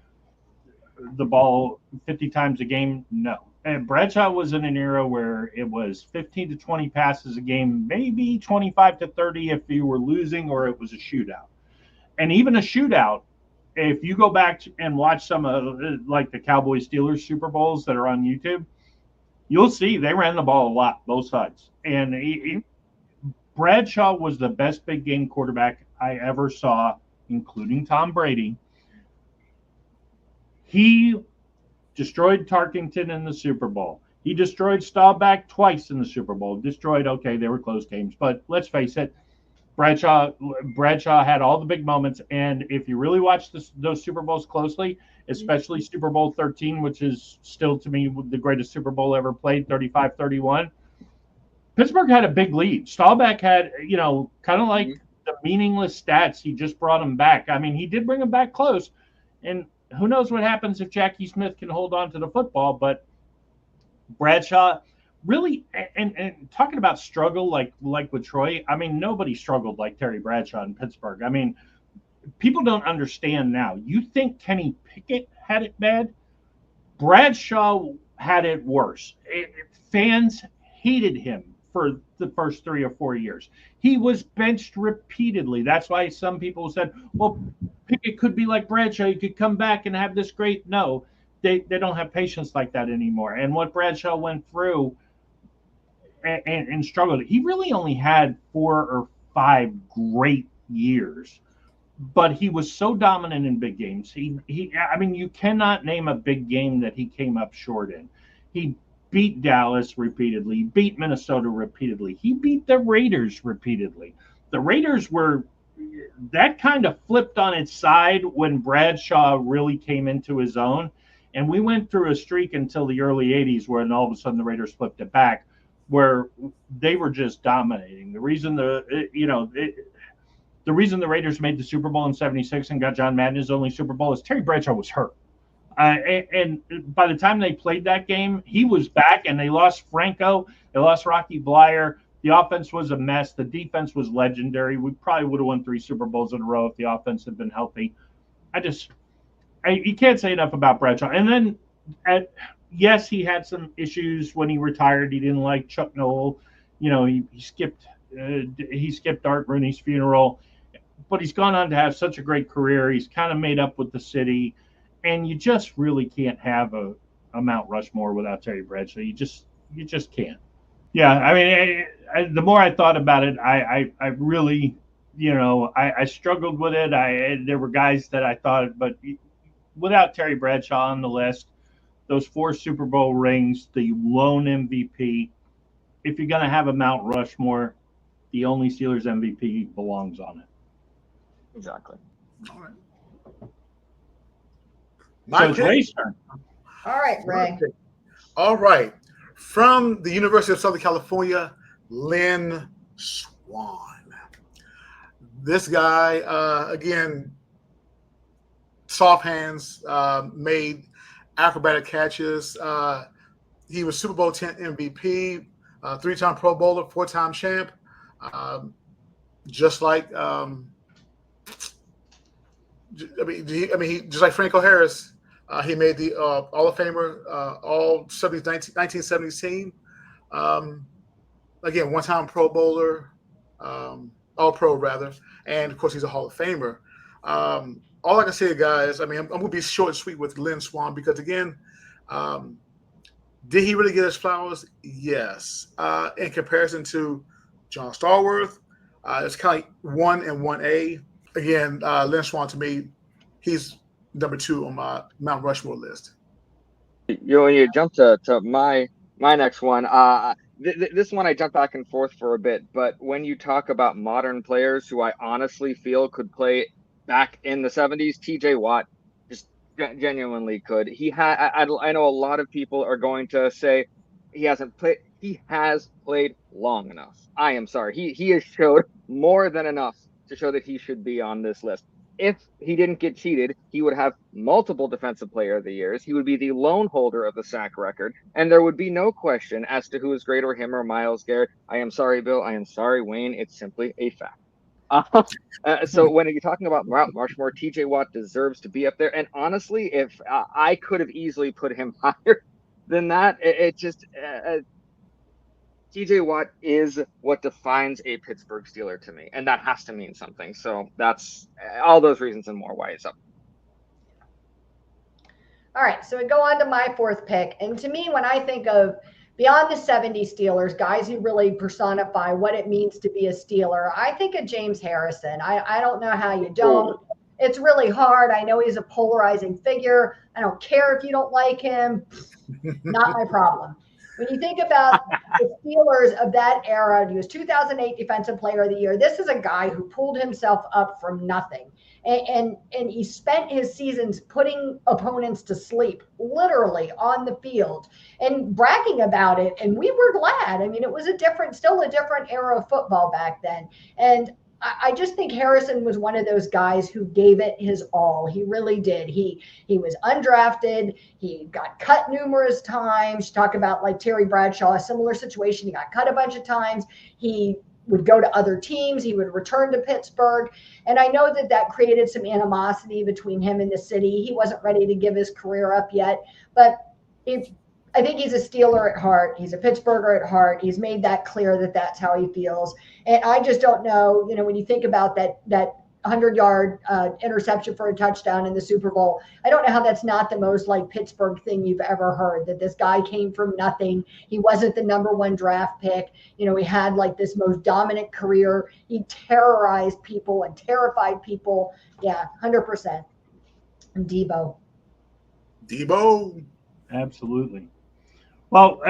the ball 50 times a game? No. And Bradshaw was in an era where it was 15 to 20 passes a game, maybe 25 to 30 if you were losing or it was a shootout. And even a shootout, if you go back and watch some of like the Cowboys-Steelers Super Bowls that are on YouTube, you'll see they ran the ball a lot, both sides. And Bradshaw was the best big game quarterback I ever saw, including Tom Brady. He destroyed Tarkington in the Super Bowl. He destroyed Staubach twice in the Super Bowl. They were close games. But let's face it, Bradshaw had all the big moments. And if you really watch those Super Bowls closely, especially Super Bowl 13, which is still to me the greatest Super Bowl ever played, 35-31, Pittsburgh had a big lead. Staubach had, kind of like the meaningless stats. He just brought him back. I mean, he did bring him back close. And who knows what happens if Jackie Smith can hold on to the football, but Bradshaw really, and talking about struggle like with Troy, I mean, nobody struggled like Terry Bradshaw in Pittsburgh. I mean, people don't understand now. You think Kenny Pickett had it bad? Bradshaw had it worse. Fans hated him for the first 3 or 4 years. He was benched repeatedly. That's why some people said, well, Pickett could be like Bradshaw. He could come back and have this great. No, they don't have patience like that anymore. And what Bradshaw went through and struggled, he really only had 4 or 5 great years. But he was so dominant in big games. I mean, you cannot name a big game that he came up short in. He beat Dallas repeatedly, beat Minnesota repeatedly. He beat the Raiders repeatedly. The Raiders that kind of flipped on its side when Bradshaw really came into his own. And we went through a streak until the early 80s when all of a sudden the Raiders flipped it back, where they were just dominating. The reason the reason the Raiders made the Super Bowl in '76 and got John Madden his only Super Bowl is Terry Bradshaw was hurt. And by the time they played that game, he was back, and they lost Franco. They lost Rocky Bleier. The offense was a mess. The defense was legendary. We probably would have won 3 Super Bowls in a row if the offense had been healthy. You can't say enough about Bradshaw. And then, yes, he had some issues when he retired. He didn't like Chuck Noll. He skipped Art Rooney's funeral. But he's gone on to have such a great career. He's kind of made up with the city. And you just really can't have a Mount Rushmore without Terry Bradshaw. You just can't. Yeah, I mean, the more I thought about it, I really, I struggled with it. There were guys that I thought, but without Terry Bradshaw on the list, those 4 Super Bowl rings, the lone MVP, if you're going to have a Mount Rushmore, the only Steelers MVP belongs on it. Exactly. All right. So it's Ray's turn. All right, Ray. All right. From the University of Southern California, Lynn Swann. This guy, again, soft hands, made acrobatic catches. He was Super Bowl 10 MVP, 3-time Pro Bowler, 4-time champ. Just like just like Franco Harris, he made the All of Famer, all 1970s team. Again, 1-time Pro Bowler, All Pro rather, and of course he's a Hall of Famer. All I can say, guys, I'm going to be short and sweet with Lynn Swann because, again, did he really get his flowers? Yes. In comparison to John Stallworth, it's kind of like 1 and 1A. Again, Lynn Swann, to me, he's number 2 on my Mount Rushmore list. You jump to my next one. This one I jumped back and forth for a bit, but when you talk about modern players who I honestly feel could play back in the 70s, TJ Watt just genuinely could. I know a lot of people are going to say he hasn't played. He has played long enough. I am sorry. He has showed more than enough to show that he should be on this list. If he didn't get cheated, he would have multiple Defensive Player of the Years. He would be the lone holder of the sack record, and there would be no question as to who is greater, him or Myles Garrett. I am sorry, Bill. I am sorry, Wayne. It's simply a fact. So when you're talking about Mount Rushmore, TJ Watt deserves to be up there. And honestly, if I could have easily put him higher than that, TJ Watt is what defines a Pittsburgh Steeler to me, and that has to mean something. So that's all those reasons and more why it's up. All right, so we go on to my 4th pick. And to me, when I think of beyond the 70s Steelers, guys who really personify what it means to be a Steeler, I think of James Harrison. I don't know how you don't. It's really hard. I know he's a polarizing figure. I don't care if you don't like him. Not my problem. When you think about the Steelers of that era, he was 2008 Defensive Player of the Year. This is a guy who pulled himself up from nothing. And he spent his seasons putting opponents to sleep, literally on the field, and bragging about it. And we were glad. I mean, it was still a different era of football back then. And I just think Harrison was one of those guys who gave it his all. He really did. He was undrafted. He got cut numerous times. Talk about like Terry Bradshaw, a similar situation. He got cut a bunch of times. He would go to other teams. He would return to Pittsburgh. And I know that created some animosity between him and the city. He wasn't ready to give his career up yet. But if I think he's a Steeler at heart. He's a Pittsburgher at heart. He's made that clear that that's how he feels. And I just don't know, when you think about that 100-yard interception for a touchdown in the Super Bowl, I don't know how that's not the most like Pittsburgh thing you've ever heard, that this guy came from nothing. He wasn't the number 1 draft pick. He had like this most dominant career. He terrorized people and terrified people. Yeah, 100%. And Debo. Absolutely. Well,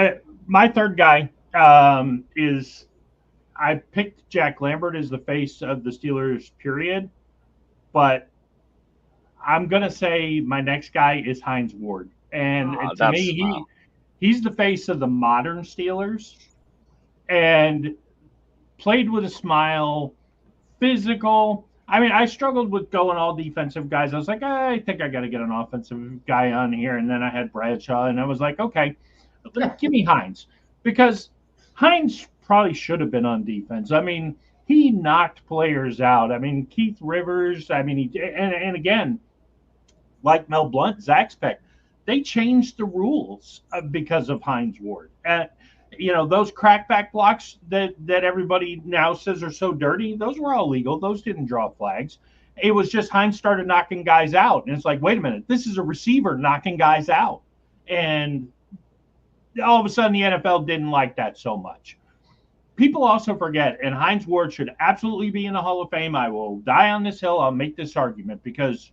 my third guy is, I picked Jack Lambert as the face of the Steelers, period. But I'm going to say my next guy is Hines Ward. And to me, he's the face of the modern Steelers, and played with a smile, physical. I mean, I struggled with going all defensive guys. I was like, I think I got to get an offensive guy on here. And then I had Bradshaw, and I was like, okay, give me Hines. Because Hines probably should have been on defense. I mean, he knocked players out. I mean, Keith Rivers, and again, like Mel Blount, Zach's pick, they changed the rules because of Hines Ward. Those crackback blocks that everybody now says are so dirty, those were all legal. Those didn't draw flags. It was just Hines started knocking guys out. And it's like, wait a minute, this is a receiver knocking guys out. And all of a sudden the NFL didn't like that so much. People also forget, and Hines Ward should absolutely be in the Hall of Fame. I will die on this hill. I'll make this argument, because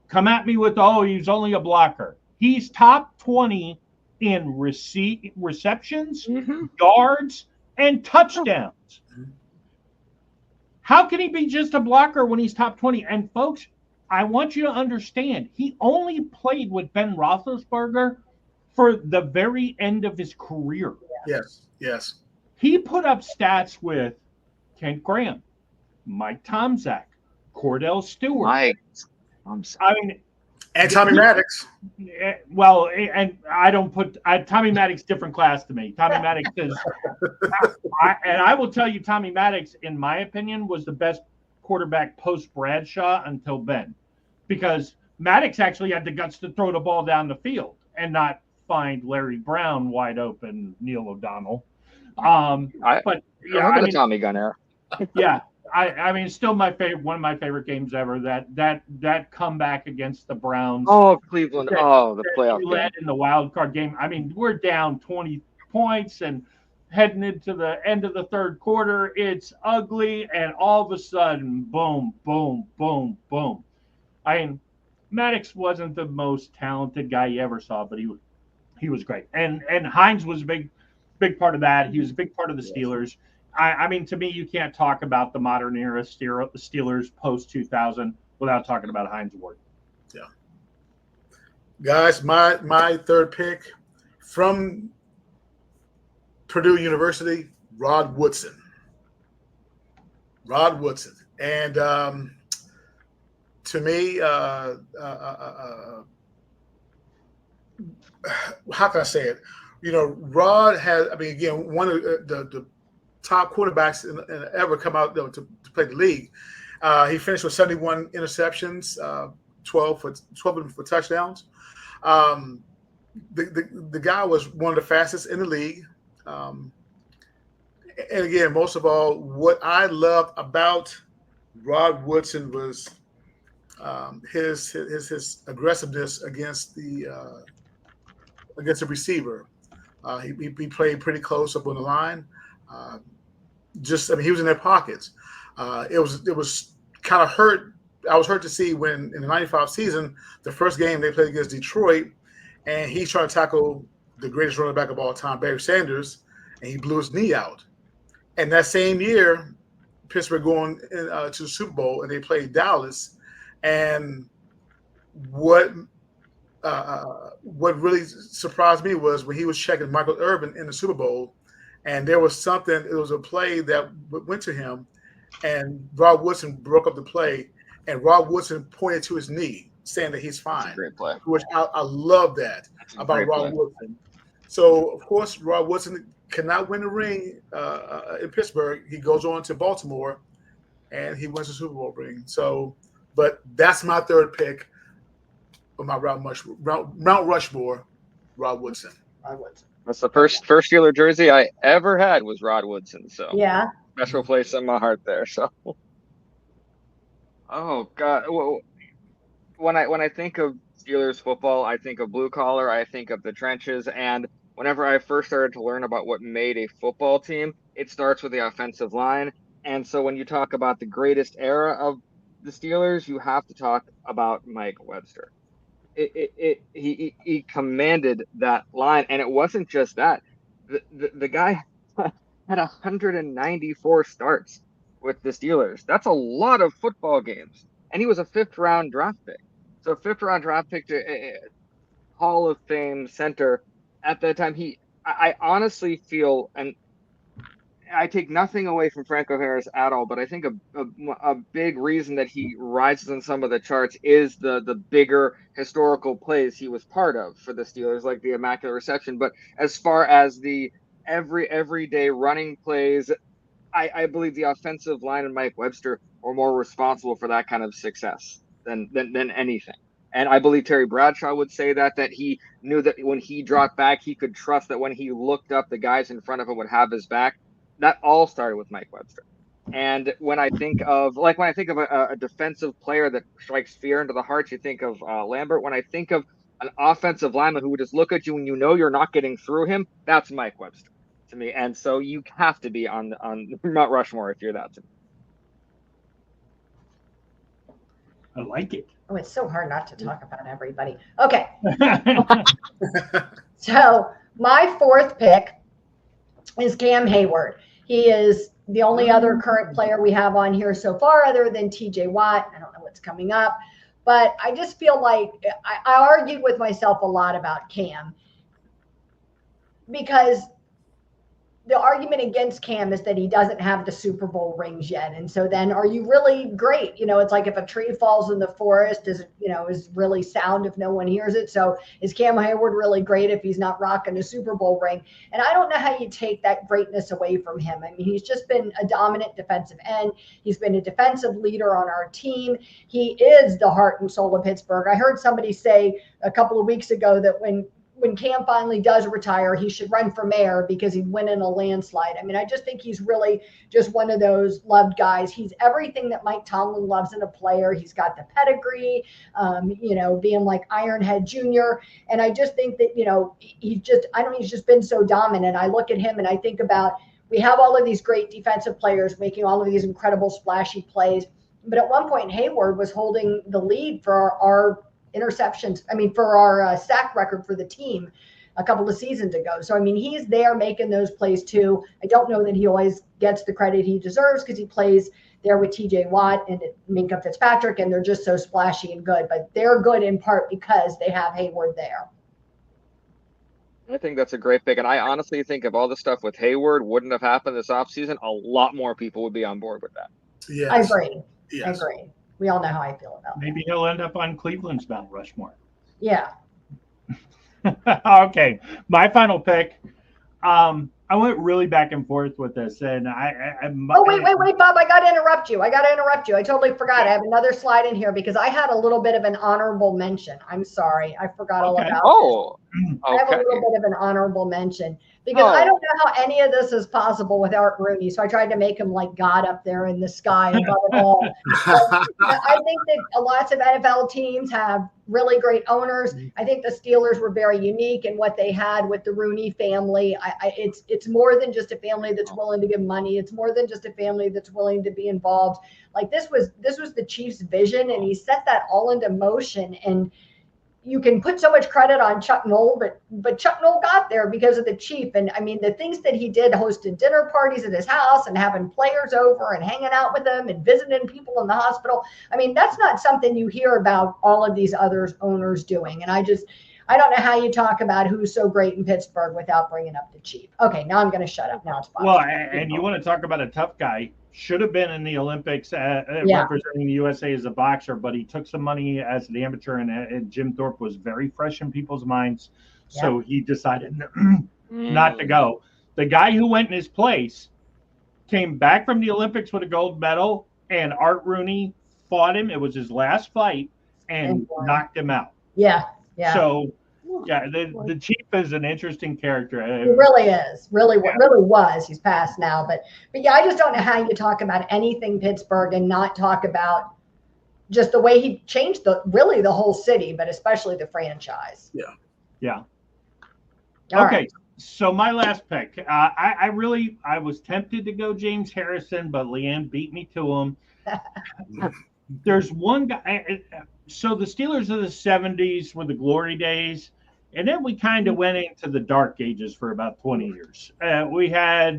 come at me with, he's only a blocker. He's top 20 in receptions, yards, and touchdowns. How can he be just a blocker when he's top 20? And folks, I want you to understand, he only played with Ben Roethlisberger for the very end of his career. Yes. He put up stats with Kent Graham, Mike Tomczak, Cordell Stewart. And Tommy Maddox. Well, and I don't put Tommy Maddox different class to me. Tommy Maddox is, and I will tell you, Tommy Maddox, in my opinion, was the best quarterback post Bradshaw until Ben, because Maddox actually had the guts to throw the ball down the field and not find Larry Brown wide open, Neil O'Donnell. The Tommy gun era. Yeah. I mean, still one of my favorite games ever. That comeback against the Browns. Oh, Cleveland! The playoff game in the wild card game. I mean, we're down 20 points and heading into the end of the third quarter. It's ugly, and all of a sudden, boom, boom, boom, boom. I mean, Maddox wasn't the most talented guy you ever saw, but he was great. And Hines was a big part of that. He was a big part of the Steelers. I mean, to me, you can't talk about the modern era Steelers post 2000 without talking about Hines Ward. Yeah. Guys, my third pick from Purdue University, Rod Woodson. And to me, how can I say it? Rod has, again, one of the top quarterbacks ever come out to play the league. He finished with 71 interceptions, 12 of them for touchdowns. The guy was one of the fastest in the league. And again, most of all, what I loved about Rod Woodson was his aggressiveness against the receiver. He played pretty close up on the line. He was in their pockets. It was kind of hurt. I was hurt to see when in the 95 season, the first game they played against Detroit, and he's trying to tackle the greatest running back of all time, Barry Sanders, and he blew his knee out. And that same year, Pittsburgh going to the Super Bowl, and they played Dallas. And what really surprised me was when he was checking Michael Irvin in the Super Bowl, and there was a play that went to him, and Rod Woodson broke up the play, and Rod Woodson pointed to his knee, saying that he's fine. That's a great play. Which I love that about Rod Woodson. So, of course, Rod Woodson cannot win the ring in Pittsburgh. He goes on to Baltimore, and he wins the Super Bowl ring. So, but that's my third pick of my Mount Rushmore, Rod Woodson. Rod Woodson. That's the first Steeler jersey I ever had was Rod Woodson. So Yeah. special place in my heart there. So, oh God, well, when I think of Steelers football, I think of blue collar, I think of the trenches, and whenever I first started to learn about what made a football team, it starts with the offensive line. And so when you talk about the greatest era of the Steelers, you have to talk about Mike Webster. He commanded that line, and it wasn't just that. The guy had 194 starts with the Steelers. That's a lot of football games, and he was a fifth-round draft pick. So fifth-round draft pick to Hall of Fame center at that time. I honestly feel, and I take nothing away from Franco Harris at all, but I think a big reason that he rises in some of the charts is the bigger historical plays he was part of for the Steelers, like the Immaculate Reception. But as far as the everyday running plays, I believe the offensive line and Mike Webster were more responsible for that kind of success than anything. And I believe Terry Bradshaw would say that he knew that when he dropped back, he could trust that when he looked up, the guys in front of him would have his back. That all started with Mike Webster. And when I think of a defensive player that strikes fear into the heart, you think of Lambert. When I think of an offensive lineman who would just look at you and you know you're not getting through him, that's Mike Webster to me. And so you have to be on Mount Rushmore if you're that to me. I like it. Oh, it's so hard not to talk about everybody. Okay. So my fourth pick is Cam Hayward. He is the only other current player we have on here so far other than TJ Watt. I don't know what's coming up, but I just feel like I argued with myself a lot about Cam because the argument against Cam is that he doesn't have the Super Bowl rings yet. And so then are you really great? You know, it's like if a tree falls in the forest, is really sound if no one hears it. So is Cam Hayward really great if he's not rocking a Super Bowl ring? And I don't know how you take that greatness away from him. I mean, he's just been a dominant defensive end. He's been a defensive leader on our team. He is the heart and soul of Pittsburgh. I heard somebody say a couple of weeks ago that when Cam finally does retire, he should run for mayor because he'd win in a landslide. I mean, I just think he's really just one of those loved guys. He's everything that Mike Tomlin loves in a player. He's got the pedigree, being like Ironhead Jr. And I just think that, he's just been so dominant. I look at him and I think about, we have all of these great defensive players making all of these incredible splashy plays. But at one point, Hayward was holding the lead for our interceptions. I mean, for our sack record for the team a couple of seasons ago. So, I mean, he's there making those plays too. I don't know that he always gets the credit he deserves because he plays there with TJ Watt and Minkah Fitzpatrick, and they're just so splashy and good. But they're good in part because they have Hayward there. I think that's a great pick. And I honestly think if all the stuff with Hayward wouldn't have happened this offseason, a lot more people would be on board with that. Yes. I agree. Yes. I agree. We all know how I feel about Maybe he'll end up on Cleveland's Mount Rushmore. Yeah. Okay. My final pick. I went really back and forth with this, and wait, Bob! I got to interrupt you. I totally forgot. I have another slide in here because I had a little bit of an honorable mention. I'm sorry, I forgot all about this. Okay. I have a little bit of an honorable mention because I don't know how any of this is possible with Art Rooney. So I tried to make him like God up there in the sky above it all. I think that lots of NFL teams have really great owners. I think the Steelers were very unique in what they had with the Rooney family. It's more than just a family that's willing to give money. It's more than just a family that's willing to be involved. Like this was the Chiefs' vision, and he set that all into motion. And you can put so much credit on Chuck Noll, but Chuck Noll got there because of the Chief. And I mean, the things that he did, hosting dinner parties at his house and having players over and hanging out with them and visiting people in the hospital. I mean, that's not something you hear about all of these other owners doing. And I don't know how you talk about who's so great in Pittsburgh without bringing up the Chief. Okay, now I'm going to shut up. Now it's fine. Well, and you want to talk about a tough guy. Should have been in the Olympics representing the USA as a boxer, but he took some money as an amateur, and Jim Thorpe was very fresh in people's minds. So he decided not to go. The guy who went in his place came back from the Olympics with a gold medal, and Art Rooney fought him. It was his last fight and knocked him out. Yeah. So Yeah, the Chief is an interesting character. He really is. Really was. He's passed now, but yeah, I just don't know how you talk about anything Pittsburgh and not talk about just the way he changed the whole city, but especially the franchise. Yeah. All Okay. right. So my last pick, I was tempted to go James Harrison, but LeeAnn beat me to him. There's one guy. So the Steelers of the 70s were the glory days, and then we kind of went into the dark ages for about 20 years. We got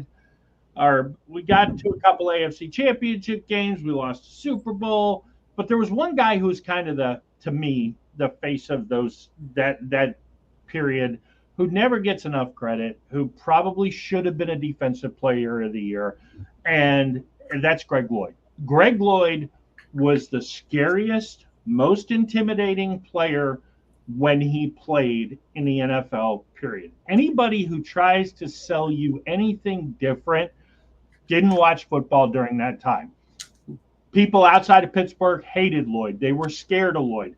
to a couple AFC championship games. We lost the Super Bowl, but there was one guy who was kind of to me, the face of that period, who never gets enough credit, who probably should have been a defensive player of the year, and that's Greg Lloyd. Greg Lloyd was the scariest, most intimidating player when he played in the NFL, period. Anybody who tries to sell you anything different didn't watch football during that time. People outside of Pittsburgh hated Lloyd. They were scared of Lloyd.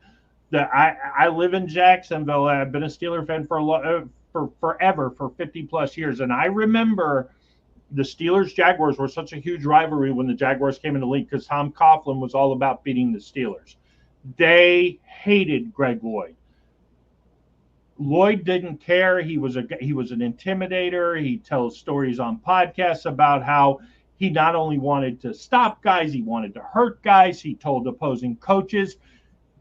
I live in Jacksonville. I've been a Steeler fan for forever, for 50 plus years. And I remember the Steelers-Jaguars were such a huge rivalry when the Jaguars came into the league because Tom Coughlin was all about beating the Steelers. They hated Greg Lloyd. Lloyd didn't care. He was an intimidator. He tells stories on podcasts about how he not only wanted to stop guys, he wanted to hurt guys. He told opposing coaches,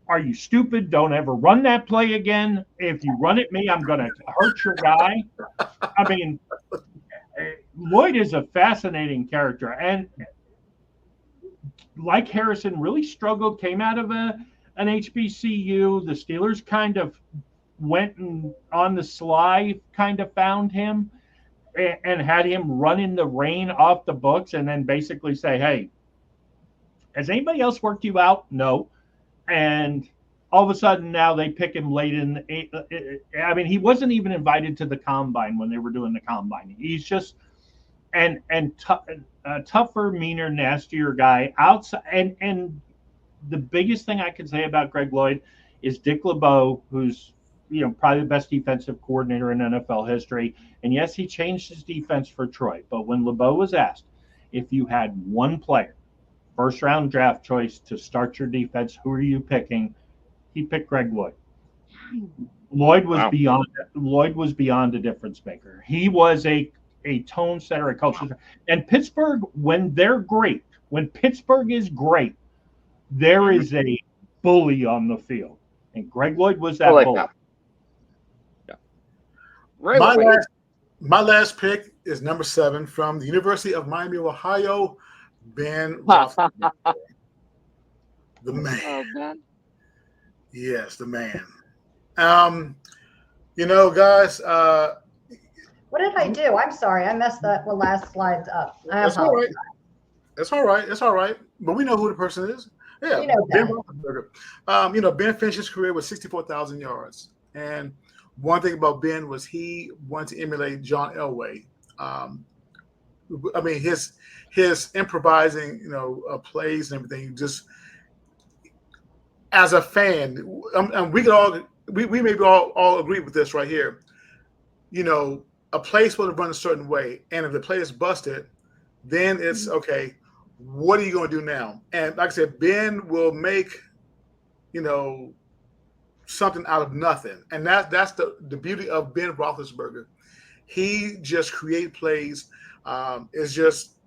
"Are you stupid? Don't ever run that play again. If you run at me, I'm going to hurt your guy." I mean, Lloyd is a fascinating character, and like Harrison, really struggled, came out of an HBCU. The Steelers kind of went and on the sly kind of found him and had him run in the rain off the books and then basically say, "Hey, has anybody else worked you out?" No. And all of a sudden now they pick him late in I mean, he wasn't even invited to the combine when they were doing the combine. He's just a tougher, meaner, nastier guy outside. And the biggest thing I can say about Greg Lloyd is Dick LeBeau, who's probably the best defensive coordinator in NFL history. And yes, he changed his defense for Troy. But when LeBeau was asked if you had one player, first round draft choice to start your defense, who are you picking? He picked Greg Lloyd. Lloyd was beyond a difference maker. He was a tone setter, a culture. And Pittsburgh, when Pittsburgh is great, there is a bully on the field. And Greg Lloyd was that bully. That. Yeah. Right. My last pick is number 7 from the University of Miami, Ohio, Ben Roethlisberger. The man. Oh, man. Yes, the man. Guys. What did I do? I'm sorry. I messed the last slides up. That's all right. It's all right. But we know who the person is. Yeah, Ben Roethlisberger. Ben finished his career with 64,000 yards. And one thing about Ben was he wanted to emulate John Elway. I mean, his improvising, plays and everything. Just as a fan, and we maybe all agree with this right here. A play is supposed to run a certain way, and if the play is busted, then it's okay. What are you going to do now? And like I said, Ben will make, something out of nothing, and that's the beauty of Ben Roethlisberger. He just create plays. It's just,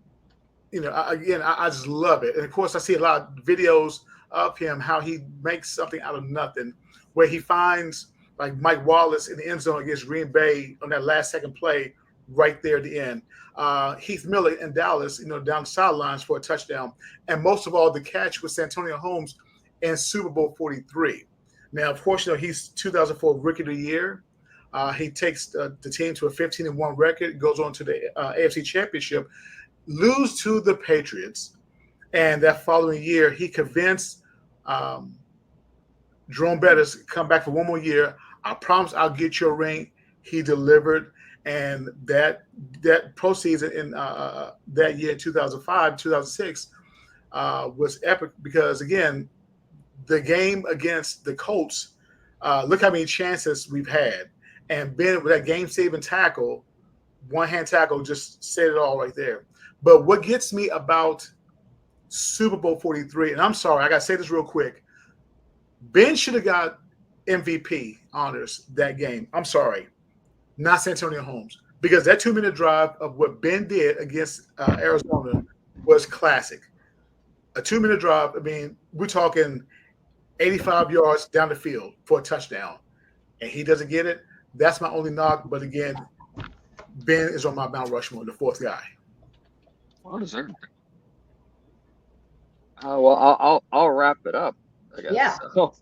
I just love it. And of course, I see a lot of videos of him, how he makes something out of nothing, where he finds like Mike Wallace in the end zone against Green Bay on that last second play right there at the end. Heath Miller in Dallas, down the sidelines for a touchdown. And most of all, the catch with Santonio Holmes in Super Bowl 43. Now, of course, he's 2004 Rookie of the Year. He takes the team to a 15-1 record, goes on to the AFC Championship, lose to the Patriots. And that following year, he convinced Jerome Bettis to come back for one more year. I promise I'll get your ring. He delivered. And that postseason in that year, 2005, 2006, was epic because, again, the game against the Colts, Look how many chances we've had. And Ben, with that game-saving tackle, one-hand tackle, just said it all right there. But what gets me about Super Bowl 43, and I'm sorry, I got to say this real quick. Ben should have got MVP honors that game. I'm sorry, not Santonio Holmes, because that 2-minute drive of what Ben did against Arizona was classic. A 2-minute drive. I mean, we're talking 85 yards down the field for a touchdown, and he doesn't get it. That's my only knock. But again, Ben is on my Mount Rushmore, the fourth guy. Well deserved. Well, I'll wrap it up, I guess. Yeah. So,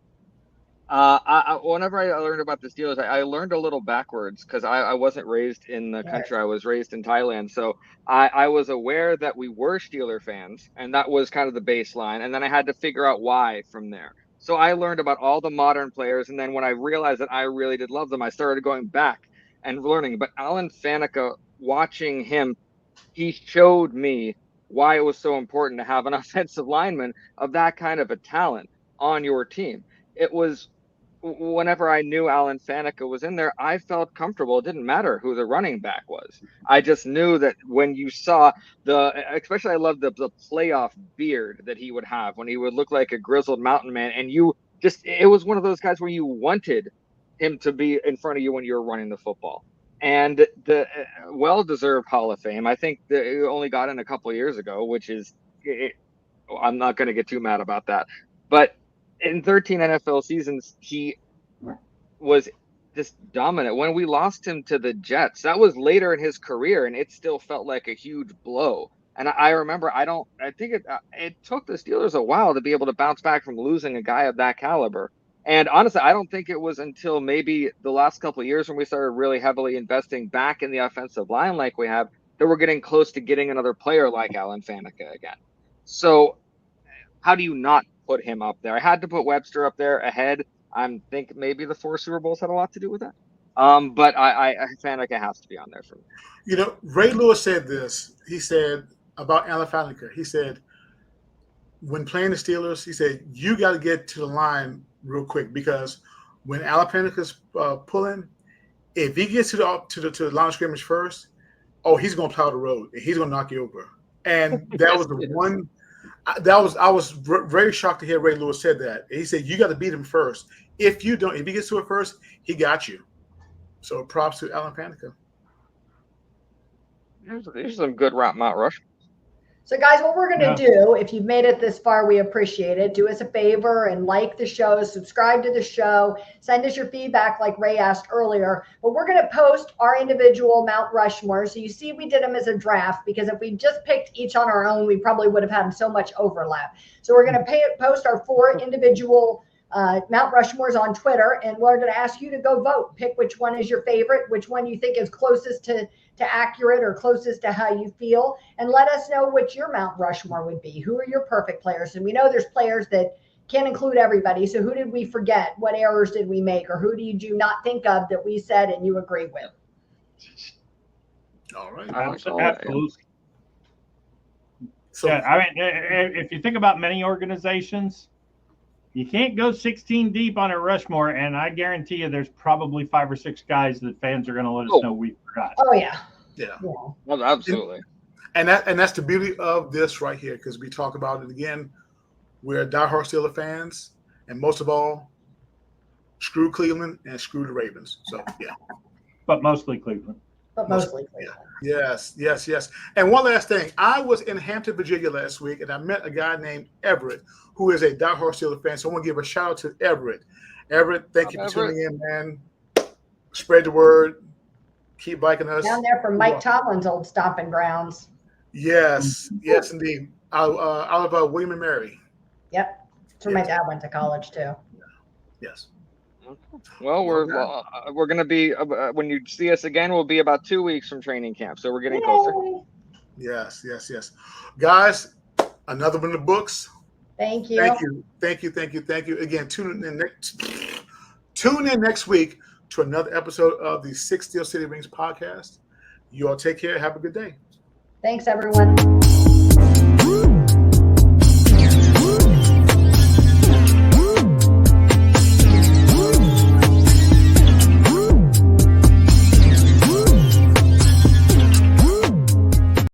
whenever I learned about the Steelers, I learned a little backwards because I wasn't raised in the country. I was raised in Thailand. So I was aware that we were Steeler fans, and that was kind of the baseline. And then I had to figure out why from there. So I learned about all the modern players. And then when I realized that I really did love them, I started going back and learning. But Alan Faneca, watching him, he showed me why it was so important to have an offensive lineman of that kind of a talent on your team. It was whenever I knew Alan Faneca was in there, I felt comfortable. It didn't matter who the running back was. I just knew that when you saw especially I loved the playoff beard that he would have when he would look like a grizzled mountain man. And it was one of those guys where you wanted him to be in front of you when you were running the football. And the well-deserved Hall of Fame, I think it only got in a couple of years ago, which is, I'm not going to get too mad about that. But in 13 NFL seasons, he was just dominant. When we lost him to the Jets, that was later in his career, and it still felt like a huge blow. And I remember, I think it took the Steelers a while to be able to bounce back from losing a guy of that caliber. And honestly, I don't think it was until maybe the last couple of years when we started really heavily investing back in the offensive line like we have, that we're getting close to getting another player like Alan Faneca again. So how do you not put him up there? I had to put Webster up there ahead. I think maybe the 4 Super Bowls had a lot to do with that. But I Faneca has to be on there for me. You know, Ray Lewis said this. He said about Alan Faneca, he said, when playing the Steelers, he said, you got to get to the line real quick, because when Alan Faneca's pulling, if he gets to the line of scrimmage first, he's going to plow the road and he's going to knock you over. And that was the one. I was very shocked to hear Ray Lewis said that. He said you got to beat him first. If he gets to it first, he got you. So props to Alan Faneca. There's some good Mount Rushmore. So guys, what we're going to do, if you've made it this far, we appreciate it. Do us a favor and like the show, subscribe to the show, send us your feedback like Ray asked earlier. But we're going to post our individual Mount Rushmore. So you see we did them as a draft, because if we just picked each on our own, we probably would have had so much overlap. So we're going to post our 4 individual Mount Rushmores on Twitter, and we're going to ask you to go vote. Pick which one is your favorite, which one you think is closest to accurate or closest to how you feel, and let us know what your Mount Rushmore would be. Who are your perfect players? And we know there's players that can't include everybody. So who did we forget? What errors did we make? Or who did you not think of that we said and you agree with? All right. Absolutely. So, yeah, I mean, if you think about many organizations, you can't go 16 deep on a Rushmore, and I guarantee you there's probably 5 or 6 guys that fans are going to let us know we forgot. Oh, yeah. Yeah. Well, absolutely. And that's the beauty of this right here, because we talk about it again. We're diehard Steelers fans, and most of all, screw Cleveland and screw the Ravens. So, yeah. But mostly Cleveland. Yes. And one last thing. I was in Hampton, Virginia last week, and I met a guy named Everett, who is a diehard Steelers fan. So I want to give a shout out to Everett. Everett, thank you for tuning in, man. Spread the word. Keep biking us. Down there from Mike Tomlin's old stomping grounds. Yes, indeed. Out of William and Mary. Yep. That's where my dad went to college, too. Yes. Well, we're going to be when you see us again, we'll be about 2 weeks from training camp, so we're getting closer. Yes. Guys, another one in the books. Thank you. Thank you. Again, tune in next week to another episode of the 6 Steel City Rings podcast. You all take care. Have a good day. Thanks, everyone.